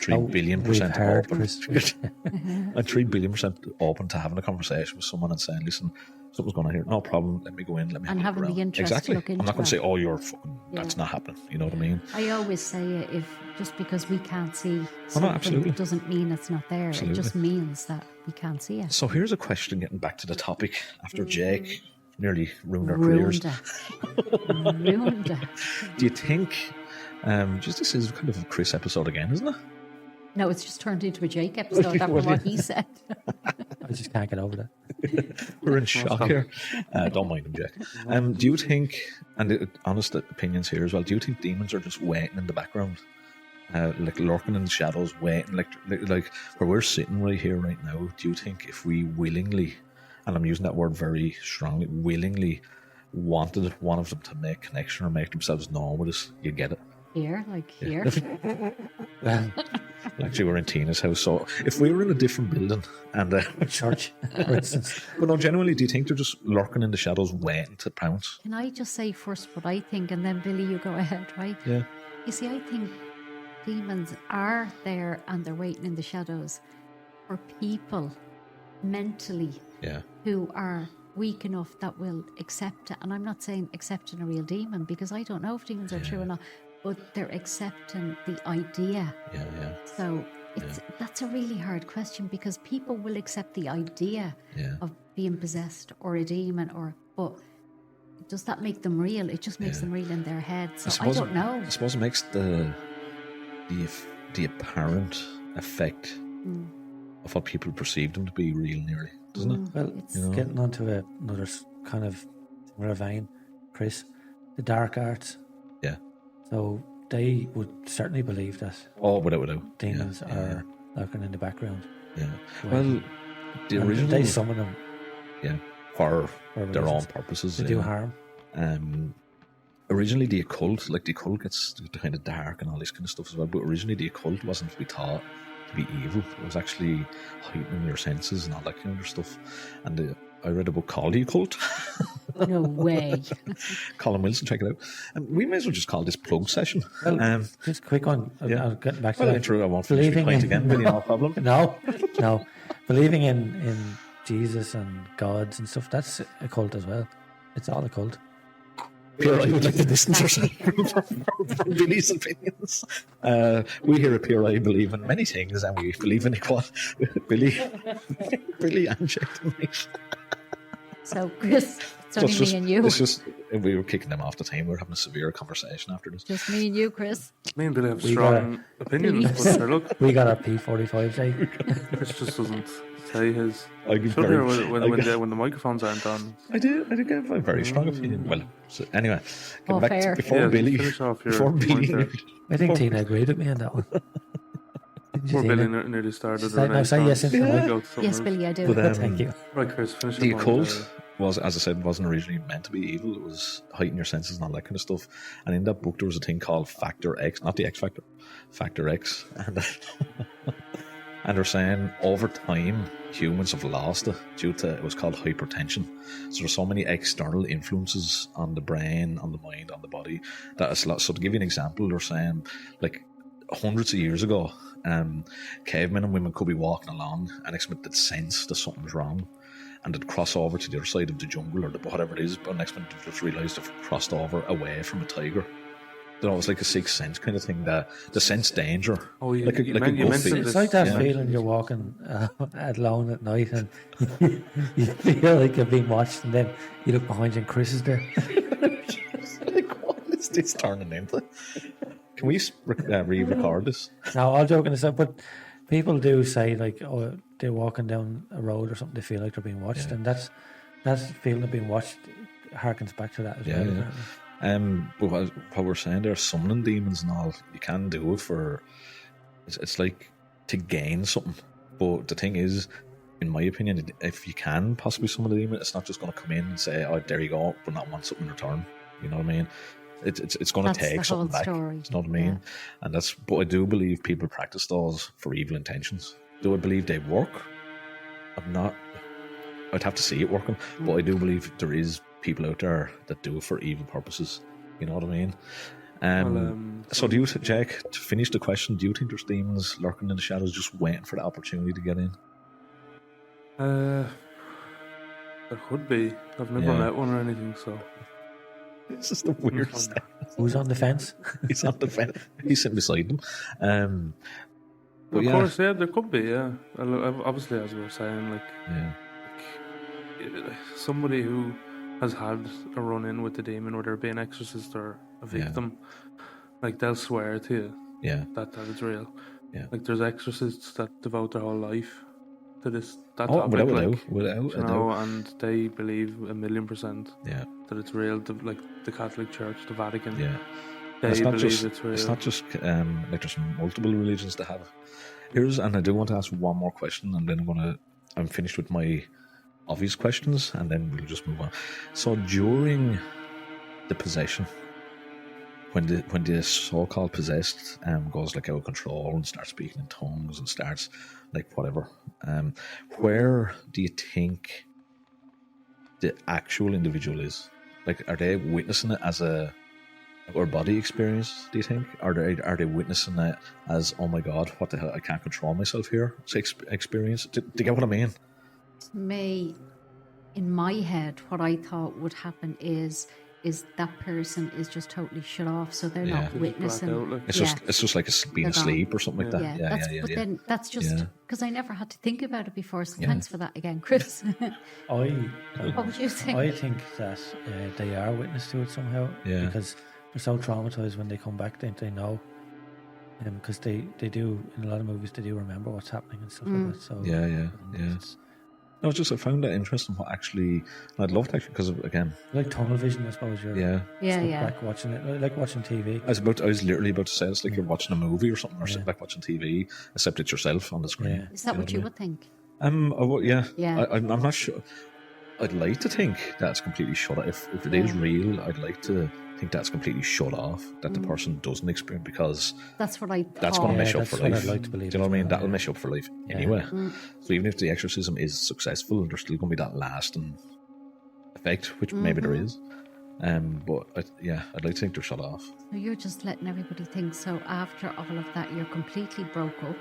3 Oh, billion we've % heard, open. Chris. I'm 3 billion % open to having a conversation with someone and saying, listen, something's going on here. No problem. Let me go in. Let me And have a having look the around. interest to Exactly. look I'm into not going to it. say, oh, you're fucking, that's not happening. You know what I mean? I always say if just because we can't see something absolutely. doesn't mean it's not there. Absolutely. It just means that we can't see it. So here's a question getting back to the topic after Jake nearly ruined our careers. Ruined it. Do you think, just this is kind of a Chris episode again, isn't it? No, it's just turned into a Jake episode after what he said. I just can't get over that. We're in shock here. Don't mind him, Jack. Do you think, and honest opinions here as well, do you think demons are just waiting in the background? Like lurking in the shadows, waiting, like where we're sitting right here, right now? Do you think if we willingly, and I'm using that word very strongly, willingly wanted one of them to make connection or make themselves known with us, you'd get it? Here. Actually, we're in Tina's house, so if we were in a different building and Church, for instance. but no, genuinely, do you think they're just lurking in the shadows, waiting to pounce? Can I just say first what I think, and then Billy, you go ahead, right? Yeah. You see, I think demons are there and they're waiting in the shadows for people mentally Yeah. who are weak enough that will accept it. And I'm not saying accepting a real demon, because I don't know if demons are true or not, but they're accepting the idea. Yeah. So that's a really hard question, because people will accept the idea Yeah. of being possessed or a demon, but does that make them real? It just makes them real in their head. So I don't know. I suppose it makes the apparent effect of what people perceive them to be real, nearly, doesn't it? Well, It's- getting onto another kind of similar vein, Chris, the dark arts. Yeah. So they would certainly believe that Oh, without. demons Yeah. are lurking in the background. Yeah. Well, the And original. they summon them Yeah. For for their own reasons. purposes. They do harm. Originally, the occult gets kind of dark and all this kind of stuff as well. But originally, the occult wasn't to be taught to be evil. It was actually heightening your senses and all that kind of stuff. And I read a book called The Occult. No way. Colin Wilson, check it out. And we may as well just call this plug session. Well, just a quick one. yeah. I'll get back to Well, that. intro, I won't finish my point again, really, no problem. No. Believing in Jesus and gods and stuff, that's a cult as well. It's all a cult. PRI would like to distance ourselves from Billy's opinions. We here at PRI believe in many things, and we believe in equality. Billy and Jack tonight. So, Chris, it's only me and you. It's just, we were kicking them off the team. We were having a severe conversation after this. Just me and you, Chris. Me and Billy have We strong opinions, but sure, look, We got our P45, like. Chris just doesn't say his. I give Should very- hear I when the microphones aren't on. I do give a very strong opinion. Well, so anyway, Oh, back fair. to, before Yeah, Billy. finish off your Before point Billy. there. I think Tina agreed with me on that one. Didn't you, Poor Billy Tina? nearly started. Say- no, say yes into the mic. Yes, Billy, I do. But, Thank you. Right, Chris, finish The your point occult was, as I said, wasn't originally meant to be evil. It was heighten your senses and all that kind of stuff. And in that book, there was a thing called Factor X, not the X Factor, Factor X. And, and they're saying over time, humans have lost it due to, it was called hypertension. So there's so many external influences on the brain, on the mind, on the body. That is, so to give you an example, they're saying, like, hundreds of years ago, cavemen and women could be walking along and they'd sense that something's wrong. and they'd cross over to the other side of the jungle or whatever it is, but next minute they've just realised they've crossed over away from a tiger. You know, it's like a sixth sense kind of thing, that the sense danger. Oh, you, like a, you, like men- a you gut mentioned feel. It's this. like that Yeah. feeling you're walking alone at night and you feel like you're being watched, and then you look behind you and Chris is there. Like, what is this turning into? Can we re-record this? Now, all joking aside, but people do say, like, oh, they're walking down a road or something, they feel like they're being watched, and that's feeling of being watched harkens back to that as Yeah, well. yeah. Apparently. But what we're saying there, summoning demons and all, you can do it for. It's like to gain something. But the thing is, in my opinion, if you can possibly summon a demon, it's not just going to come in and say, "Oh, there you go," but not want something in return. You know what I mean? It's going to That's take the something whole back. story. You know what I mean? And that's. But I do believe people practice those for evil intentions. Do I believe they work? I'm not. I'd have to see it working, but I do believe there is people out there that do it for evil purposes. You know what I mean? So do you, Jack, to finish the question, do you think there's demons lurking in the shadows just waiting for the opportunity to get in? There could be. I've never Yeah. met one or anything, so. This is the weirdest thing. Who's on the fence? He's on the fence. He's sitting beside them. But Of yeah, course, yeah, there could be, yeah. Obviously, as we were saying, like, yeah, somebody who has had a run-in with the demon, whether it be an exorcist or a victim, like, they'll swear to you yeah, that it's real. Yeah. Like, there's exorcists that devote their whole life to that Oh, topic, without a like, doubt, without you a know, doubt. and they believe 1,000,000% Yeah, that it's real. Like the Catholic Church, the Vatican, yeah. they It's not believe just. it's real. It's not just like there's multiple religions that have it. And I do want to ask one more question, and then I'm finished with my obvious questions, and then we'll just move on. So during the possession, when the so-called possessed goes like out of control and starts speaking in tongues and starts like whatever, where do you think the actual individual is? Like, are they witnessing it as a or body experience, do you think? Are they witnessing it as, oh my god, what the hell, I can't control myself here? It's experience. Do you get what I mean? Me, in my head, what I thought would happen is that person is just totally shut off, so they're Yeah. not They just black witnessing. out, like. It's Yeah. just like being They're gone. asleep or something like that. Yeah, Yeah. but then that's just Yeah. because I never had to think about it before. So Yeah. thanks for that again, Chris. What would you think? I think that they are witness to it somehow. Yeah. Because they're so traumatized when they come back, they know. Because they do, in a lot of movies, they do remember what's happening and stuff like that. So Yeah. it's No, it's just I found that interesting. What actually, I'd love to actually, because again, like tunnel vision, I suppose. You're yeah. stuck Yeah. back watching it, like watching TV. I was literally about to say it's like you're watching a movie or something, or sitting back watching TV, except it's yourself on the screen. Yeah. Is that know what you I mean? would think? Yeah. Yeah. I'm not sure. I'd like to think that's completely shut off. If it is real, I'd like to think that's completely shut off, that the person doesn't experience, because That's what I thought. that's going to mess you up that's for what life. I'd like to believe Do you know as what I mean? well, That'll mess you up for life anyway. So even if the exorcism is successful, there's still going to be that lasting effect, which maybe there is. But I'd like to think they're shut off. So you're just letting everybody think. So after all of that, you're completely broke up.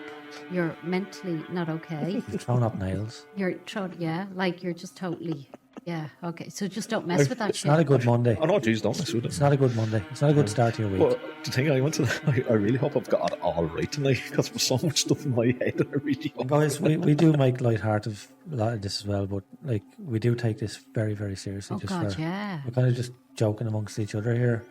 You're mentally not okay. You've thrown up nails. You're like you're just totally, okay. So just don't mess with that It's shit. not a good Monday. Oh no, geez, don't mess with it. It's not a good Monday. It's not a good start to your week. Well, the thing I went to, I really hope I've got it all right tonight, because there's so much stuff in my head that I really hope. Guys, we do make light-hearted of a lot of this as well, but like we do take this very, very seriously. Oh God, yeah. We're kind of just joking amongst each other here.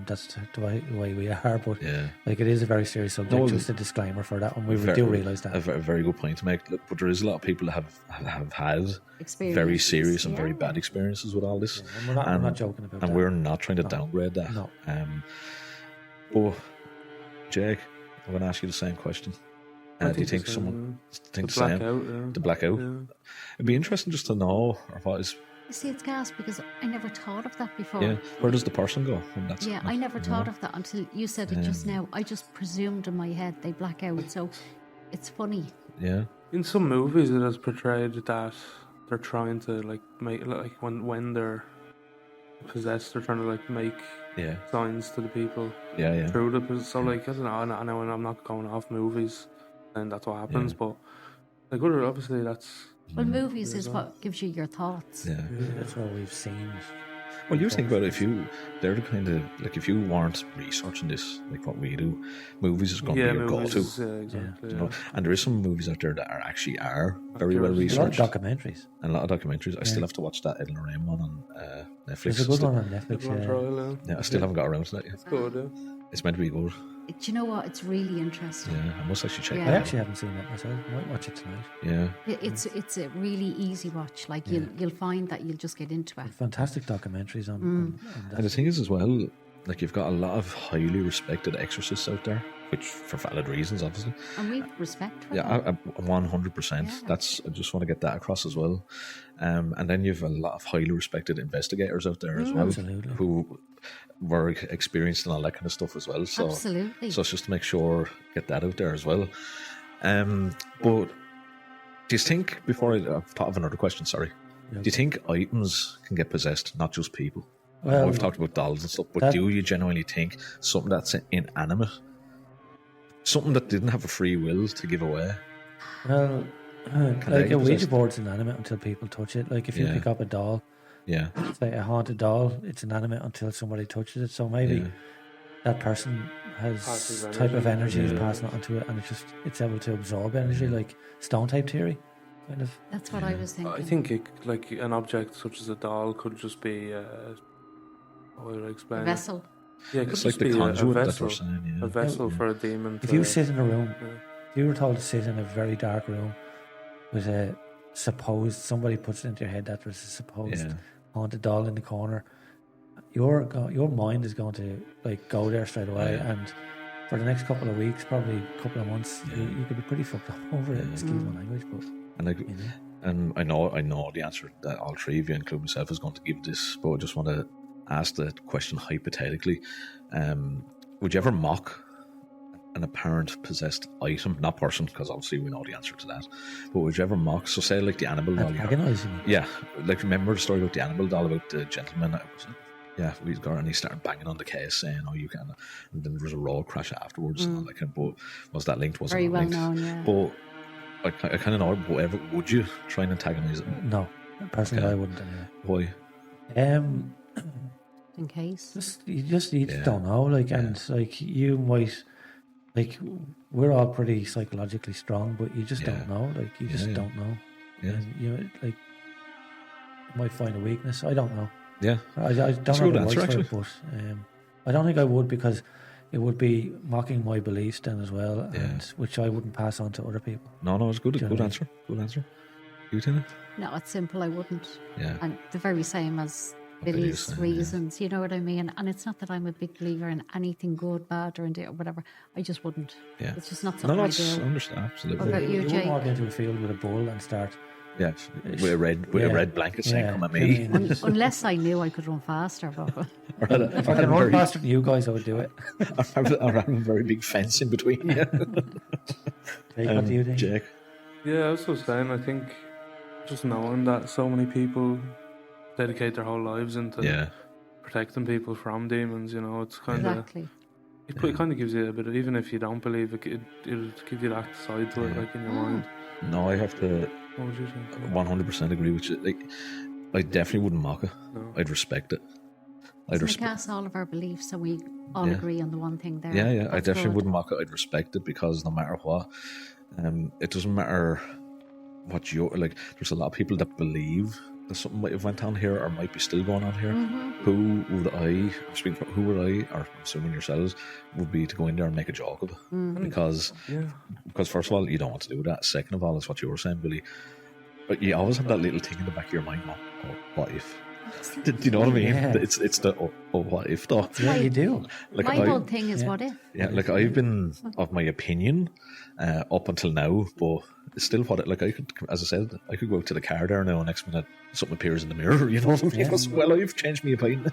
That's the way we are, but Yeah. like it is a very serious subject. No, just a disclaimer for that one. We do realise that. A very good point to make. Look, but there is a lot of people that have had Experiences, very serious and yeah. very bad experiences with all this. And we're not joking about and that. we're not trying to downgrade that. No. But Jake, I'm going to ask you the same question. I Do you think the someone thinks the the same? blackout, The blackout. Yeah. It'd be interesting just to know, or what is. You see, it's gas because I never thought of that before. Yeah, where does the person go? When that's Yeah, I never thought of that until you said it just now. I just presumed in my head they black out. So it's funny. Yeah, In some movies, it is portrayed that they're trying to like make like when they're possessed, they're trying to like make yeah, signs to the people yeah. through the. So like I don't know. I know I'm not going off movies, and that's what happens. Yeah. But Like, other, obviously, that's. Well, movies is what gives you your thoughts. Yeah. That's what we've seen. Well, you think about it, they're the kind of, like, if you weren't researching this, like what we do, movies is going to be your go-to. Exactly. You know, and there is some movies out there that are very well A lot of researched. documentaries. And a lot of documentaries. I still have to watch that Ed Lorraine one on Netflix. There's a good one on Netflix. Yeah, I still haven't got around to that yet. It's good, yeah. It's meant to be good. Do you know what? It's really interesting. Yeah, I must actually check Yeah. that I out. actually haven't seen that myself. I might watch it tonight. Yeah. It's a really easy watch. Like you'll find that you'll just get into it. Fantastic documentaries on that. And the thing is as well, like, you've got a lot of highly respected exorcists out there, which for valid reasons, obviously. And we have respect for Yeah, them. 100%. Yeah. That's, I just want to get that across as well. And then you've a lot of highly respected investigators out there as well, Absolutely. who were experienced in all that kind of stuff as well. So, Absolutely. So it's just to make sure, get that out there as well. But do you think, before I've thought of another question, sorry. Yeah. Do you think items can get possessed, not just people? Well, We've talked about dolls and stuff, but that- do you genuinely think something that's inanimate, something that didn't have a free will to give away? Well, they like get a Ouija possessed? board's inanimate until people touch it. Like if you Yeah. pick up a doll, Yeah, it's like a haunted doll, it's inanimate until somebody touches it. So maybe yeah. that person has Passes type of energy. energy is Yeah. passing it onto it, and it's able to absorb energy, like stone type theory, kind of. That's what I was thinking. I think like an object such as a doll could just be. How would I a explain it? vessel. Yeah, it could It's like just the be conduit that vessel, we're saying. a Yeah, vessel for a demon. If to- you sit in a room, yeah. if you were told to sit in a very dark room with a supposed, somebody puts it into your head that there's a supposed yeah, haunted doll in the corner, your mind is going to like go there straight away, Yeah. and for the next couple of weeks, probably a couple of months, Yeah. you could be pretty fucked up over it. Yeah. Excuse my language, but and like, you know. and I know the answer that all three of you, including myself, is going to give this, but I just want to ask the question hypothetically. Would you ever mock an apparent possessed item, not person, because obviously we know the answer to that, but would you ever mock, so say like the Annabelle doll? Agonising me. Yeah, like remember the story about the Annabelle doll, about the gentleman that was, yeah, we got, and he started banging on the case saying, "Oh, you can," and then there was a road crash afterwards. And all that kind of, but was that linked? Was Very it not well linked? known, yeah. But I kind of know. Whatever, would you try and antagonize it? No, personally, Okay. I wouldn't anyway. Why? In case. You just Yeah. don't know, like, Yeah. and like you might, like, we're all pretty psychologically strong, but you just Yeah. don't know, like, you just Yeah. don't know. Yeah, And you like might find a weakness. I don't know. yeah, I don't That's a know good the words answer, for it, but I don't think I would, because it would be mocking my beliefs then as well, Yeah. and which I wouldn't pass on to other people. no, it's good. Do you know Good what I answer. Good answer. You, Tina? No, it's simple. I wouldn't. Yeah. And the very same as What Billy Billy's is saying, reasons. You know what I mean? And it's not that I'm a big believer in anything good, bad, or whatever. I just wouldn't. Yeah. It's just not No, something I that's do. understand. What Absolutely. about you, wouldn't Jake? walk into a field with a bull and start. Yeah, with a Yeah. red blanket saying, Yeah, "Come at I me." mean, Unless I knew I could run faster. But if I could run faster than you guys, I would do it. or have a very big fence in between. Yeah. Jake, what do you think? Jake? Yeah, I was just saying. I think just knowing that so many people dedicate their whole lives into Yeah, protecting people from demons, you know, it's kind of exactly. it kind of gives you a bit of, even if you don't believe it, it'll give you that side to it, Yeah. like in your mind. no, I have to What would you think? 100% agree with you. Like, I definitely wouldn't mock it. No. I'd respect it. I'd It's like respect. us, all of our beliefs, and we all Yeah. agree on the one thing there. Yeah, I That's definitely good. wouldn't mock it. I'd respect it, because no matter what, it doesn't matter what you're like. There's a lot of people that believe that something might have went on here or might be still going on here. Mhm. Who would I speak for? Who would I, or I'm assuming yourselves, would be to go in there and make a joke of it? Mm. Because Yeah. first of all, you don't want to do that. Second of all, it's what you were saying, Billy. But you always have that little thing in the back of your mind. Oh, what if? Do you know what I mean? Yeah. It's the what if though. Yeah, you do. Like My I, whole thing is yeah. what if? yeah, like I've been of my opinion up until now, but it's still what it, like I could, as I said, I could go out to the car there now and next minute something appears in the mirror, you know. Yeah. Well, I've changed my opinion.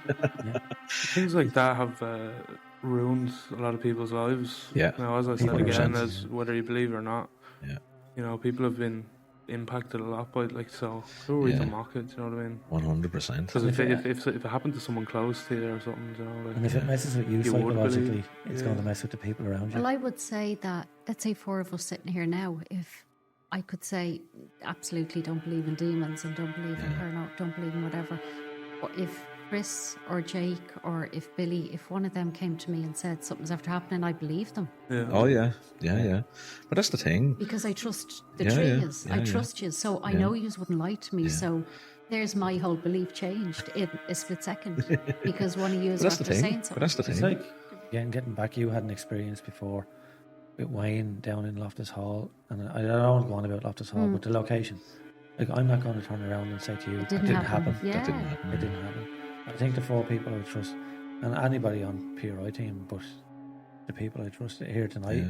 Things like that have ruined a lot of people's lives. Yeah. You know, as I said 100%. again, as whether you believe it or not. Yeah. You know, people have been impacted a lot by, like, so who are we Yeah. to mock it? Do you know what I mean? 100%. Because And if it happened to someone close to you or something, you know, like, And if it messes with you You would psychologically, believe, it's yeah. going to mess with the people around you. Well, I would say that, let's say 4 of us sitting here now, if I could say absolutely don't believe in demons and don't believe in paranormal, don't believe in whatever. But if Chris or Jake or if Billy, if one of them came to me and said something's after happening, I believe them. Yeah. Oh yeah. But that's the thing. Because I trust the Yeah, trees. yeah, I yeah. trust you. So I know you wouldn't lie to me. So there's my whole belief changed in a split second. Because one of you is But that's the after thing. saying But something. that's the It's thing. like, again, getting back, you had an experience before with Wayne down in Loftus Hall, and I don't want to go on about Loftus Hall, but the location. Like, I'm not going to turn around and say to you, It that didn't didn't happen. Yeah. That didn't happen. It didn't happen. I think the 4 people I trust, and anybody on PRI team, but the people I trust here tonight,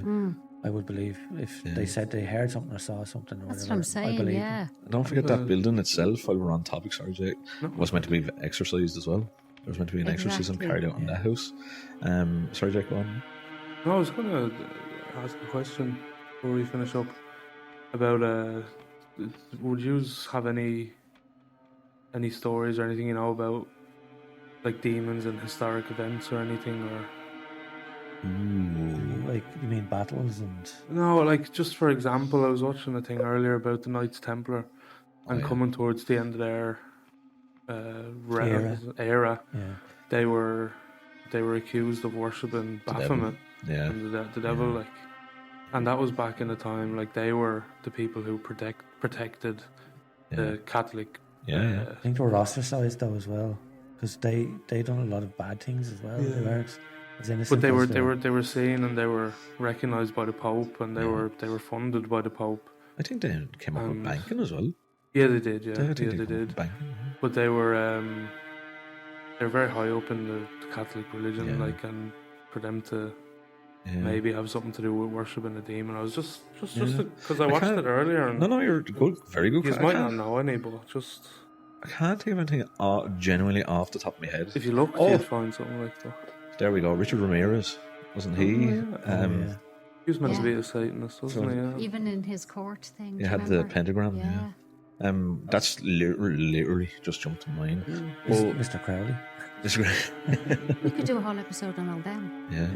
I would believe if they said they heard something or saw something or That's whatever. what I'm I saying, believe yeah. them. Don't forget that building itself, while we're on topic, sorry Jake, was meant to be exorcised as well. There was meant to be an exorcism Exactly. carried out in that house. Sorry Jake, go on. No, I was going to ask a question before we finish up about would you have any stories or anything about like demons and historic events or anything, or Like, you mean battles and... no, like just for example, I was watching a thing earlier about the Knights Templar and coming towards the end of their era. Yeah. They were accused of worshipping Baphomet Yeah. and the devil, like, and that was back in the time, like they were the people who protected the Catholic. Yeah. I think they were ostracised though as well, because they done a lot of bad things as well. They weren't as innocent. But as they were seen and they were recognised by the Pope and they were funded by the Pope. I think they came up with banking as well. Yeah, they did. Yeah, I think they came up did. with banking. But they were very high up in the Catholic religion, like, and for them to maybe have something to do with worshipping a demon. I was just because I watched it earlier. And No, you're good, very good. you might not know any, but just I can't think of anything genuinely off the top of my head. if you look, you'll find something like that. There we go. Richard Ramirez, wasn't he? He was meant to be a Satanist, wasn't he? Yeah. Even in his court thing. He do you had the remember? pentagram. Yeah. That's literally just jumped to mind. Mr. Crowley. This is great. We could do a whole episode on all them. Yeah.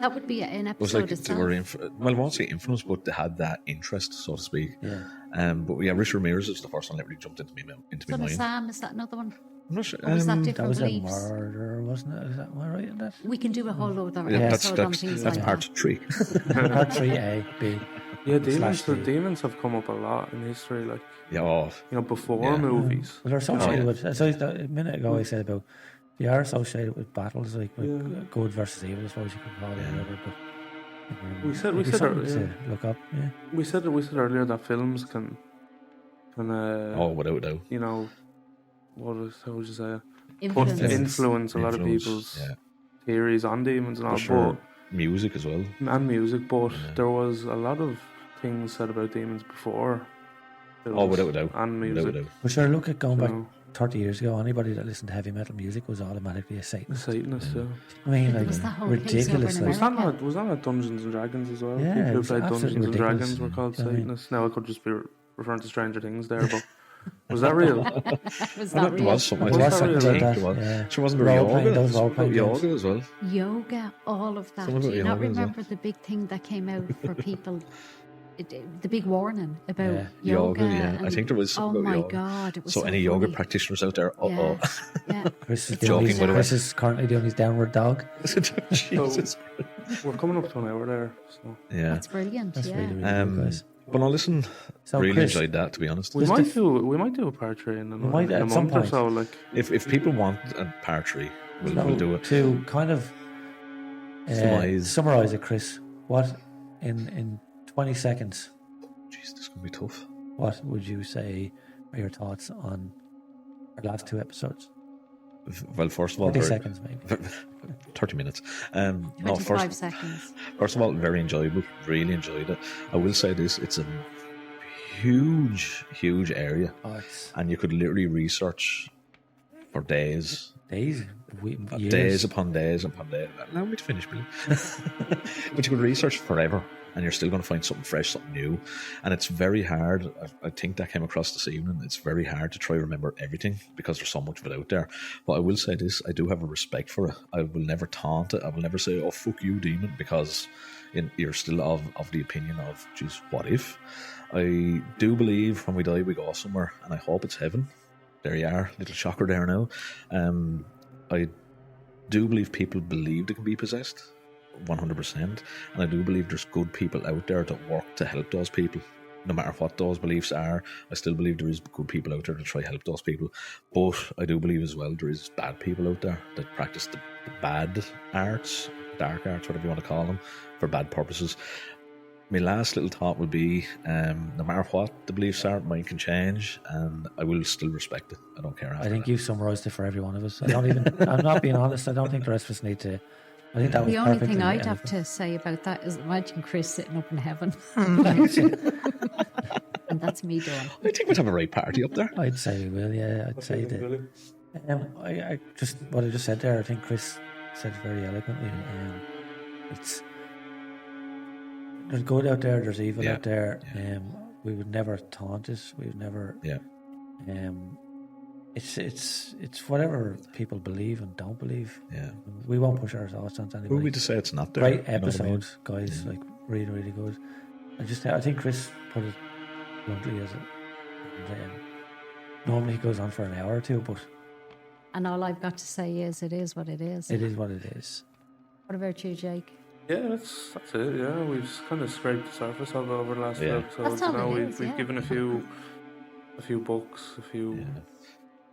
That would be an It was episode like they itself. were well, I won't say influenced, but they had that interest, so to speak. Yeah. But yeah, Richard Ramirez is the first one that really jumped into my Son of mind. Sam, is that another one? I'm not sure. Or was that That different was a beliefs? murder, wasn't it? Is that, am I right in that? We can do a whole other Yeah, episode on things that's like part that. 3. Part 3A, B. Yeah, demons. Slash D. Demons have come up a lot in history, like Yeah, before movies. Well, they're associated with... So a minute ago I said about... They are associated with battles, like with good versus evil, I suppose you could call it. Whatever, but, We said it'd be something earlier. to look up, yeah. We said earlier that films can without a doubt. how would you say? Influence. Influence a lot of people's theories on demons and all, For sure. Music as well. and music. But there was a lot of things said about demons before. Oh, without a doubt. And Without music. a doubt. But sure, look at going back So, 30 years ago, anybody that listened to heavy metal music was automatically a a Satanist. Satanist, yeah. I mean, There like, was that whole case ridiculous. over in Like, America. Was that not Dungeons and Dragons as well? Yeah, People it who was played Dungeons absolutely and ridiculous. Dragons were called I mean- Satanists. Now I could just be referring to Stranger Things there, but was that real? Was I that thought there real? was something Was like that that. real? I think That, there was. yeah. She wasn't Role yoga. playing, those It's role about playing games. yoga as well. Yoga, all of that. Some of Do it you not yoga as well. remember the big thing that came out for people? The big warning about Yeah. yoga. Yeah. I and- think there was Oh something about my yoga. god! It was So so any yoga funny. practitioners out there, Yeah, yeah. Chris is, It's doing joking, his, by the way. Chris is currently doing his downward dog. Jesus. We're coming up to an hour there, so Yeah. That's brilliant. That's yeah. really, really good, guys. But no, listen, So, really Chris, enjoyed that, to be honest. we Just might if- do a part 3 in might a at some month or point. so. Like, If people want a part 3, we'll do it. To kind of Surmise. summarize it, Chris, what in 20 seconds, Jeez, this is going to be tough. what would you say are your thoughts on our last 2 episodes? Well, first of all, 30 seconds, maybe. 30 minutes. No, 25 seconds. First of all, very enjoyable. Really enjoyed it. I will say this: it's a huge area, Oh, it's and you could literally research for days, days, years. days upon days upon days. Allow me to finish, Billy. But you could research forever, and you're still going to find something fresh, something new. And it's very hard. I think that came across this evening. It's very hard to try to remember everything because there's so much of it out there. But I will say this: I do have a respect for it. I will never taunt it. I will never say, "Oh, fuck you, demon," because you're still of the opinion of, geez, what if? I do believe when we die we go somewhere, and I hope it's heaven. There you are, little shocker there now. I do believe people believe they can be possessed, 100%, and I do believe there's good people out there that work to help those people. No matter what those beliefs are, I still believe there is good people out there to try to help those people. But I do believe as well there is bad people out there that practice the bad arts, dark arts, whatever you want to call them, for bad purposes. My last little thought would be, no matter what the beliefs are, mine can change, and I will still respect it. I don't care. I think you've summarised it for every one of us. I'm not being honest, I don't think the rest of us need to. I think that was The only perfectly thing I'd have eloquent. to say about that is imagine Chris sitting up in heaven. And that's me done. I think we'd have a right party up there. I'd say we will, yeah. I'd say that. I just what I just said there. I think Chris said it very eloquently. It's there's good out there. There's evil out there. We would never taunt it. We would never. Yeah. It's whatever people believe and don't believe. Yeah. We won't push our thoughts onto anybody. Who are we to say it's not there? Great You know what I mean? episodes, guys. Like really, really good. I think Chris put it bluntly as it. And, normally he goes on for an hour or two, but And all I've got to say is it is what it is. it is what it is. What about you, Jake? Yeah, that's it. Yeah, we've kind of scraped the surface of it over the last few episodes. That's all You know, it is, we've yeah. given a few books, a few,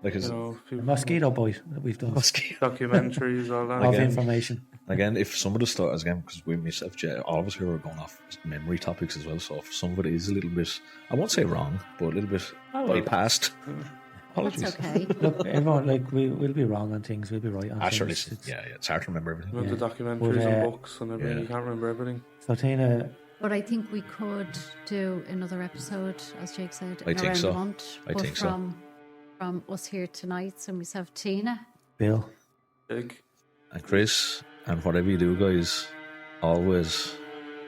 Like you know, a few The mosquito bite that we've done. documentaries, all that. Of Again. information. Again, if some of the stuff, again, because we myself, Jay, all of us here are going off memory topics as well, so if some of it is a little bit, I won't say wrong, but a little bit bypassed. Apologies. That's okay. Look, everyone, like we'll be wrong on things, we'll be right on Sure, things. listen, it's hard to remember everything. Remember the documentaries But, and books and everything. yeah. You can't remember everything. So Tina, But I think we could do another episode, as Jake said, I think around so. a month. I But think so. From us here tonight, so myself, Tina. Bill, Big. And Chris, and whatever you do, guys, always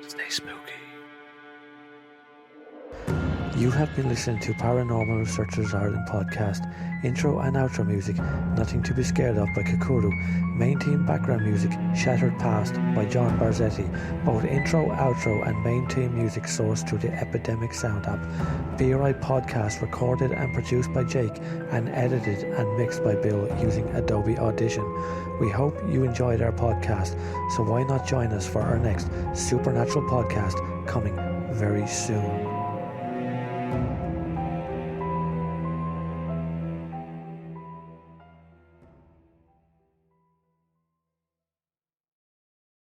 stay spooky. You have been listening to Paranormal Researchers Ireland podcast. Intro and outro music, Nothing to be Scared of by Kakuru. Main theme background music, Shattered Past by John Barzetti. Both intro, outro and main theme music sourced through the Epidemic Sound app. PRI podcast recorded and produced by Jake and edited and mixed by Bill using Adobe Audition. We hope you enjoyed our podcast, so why not join us for our next supernatural podcast coming very soon.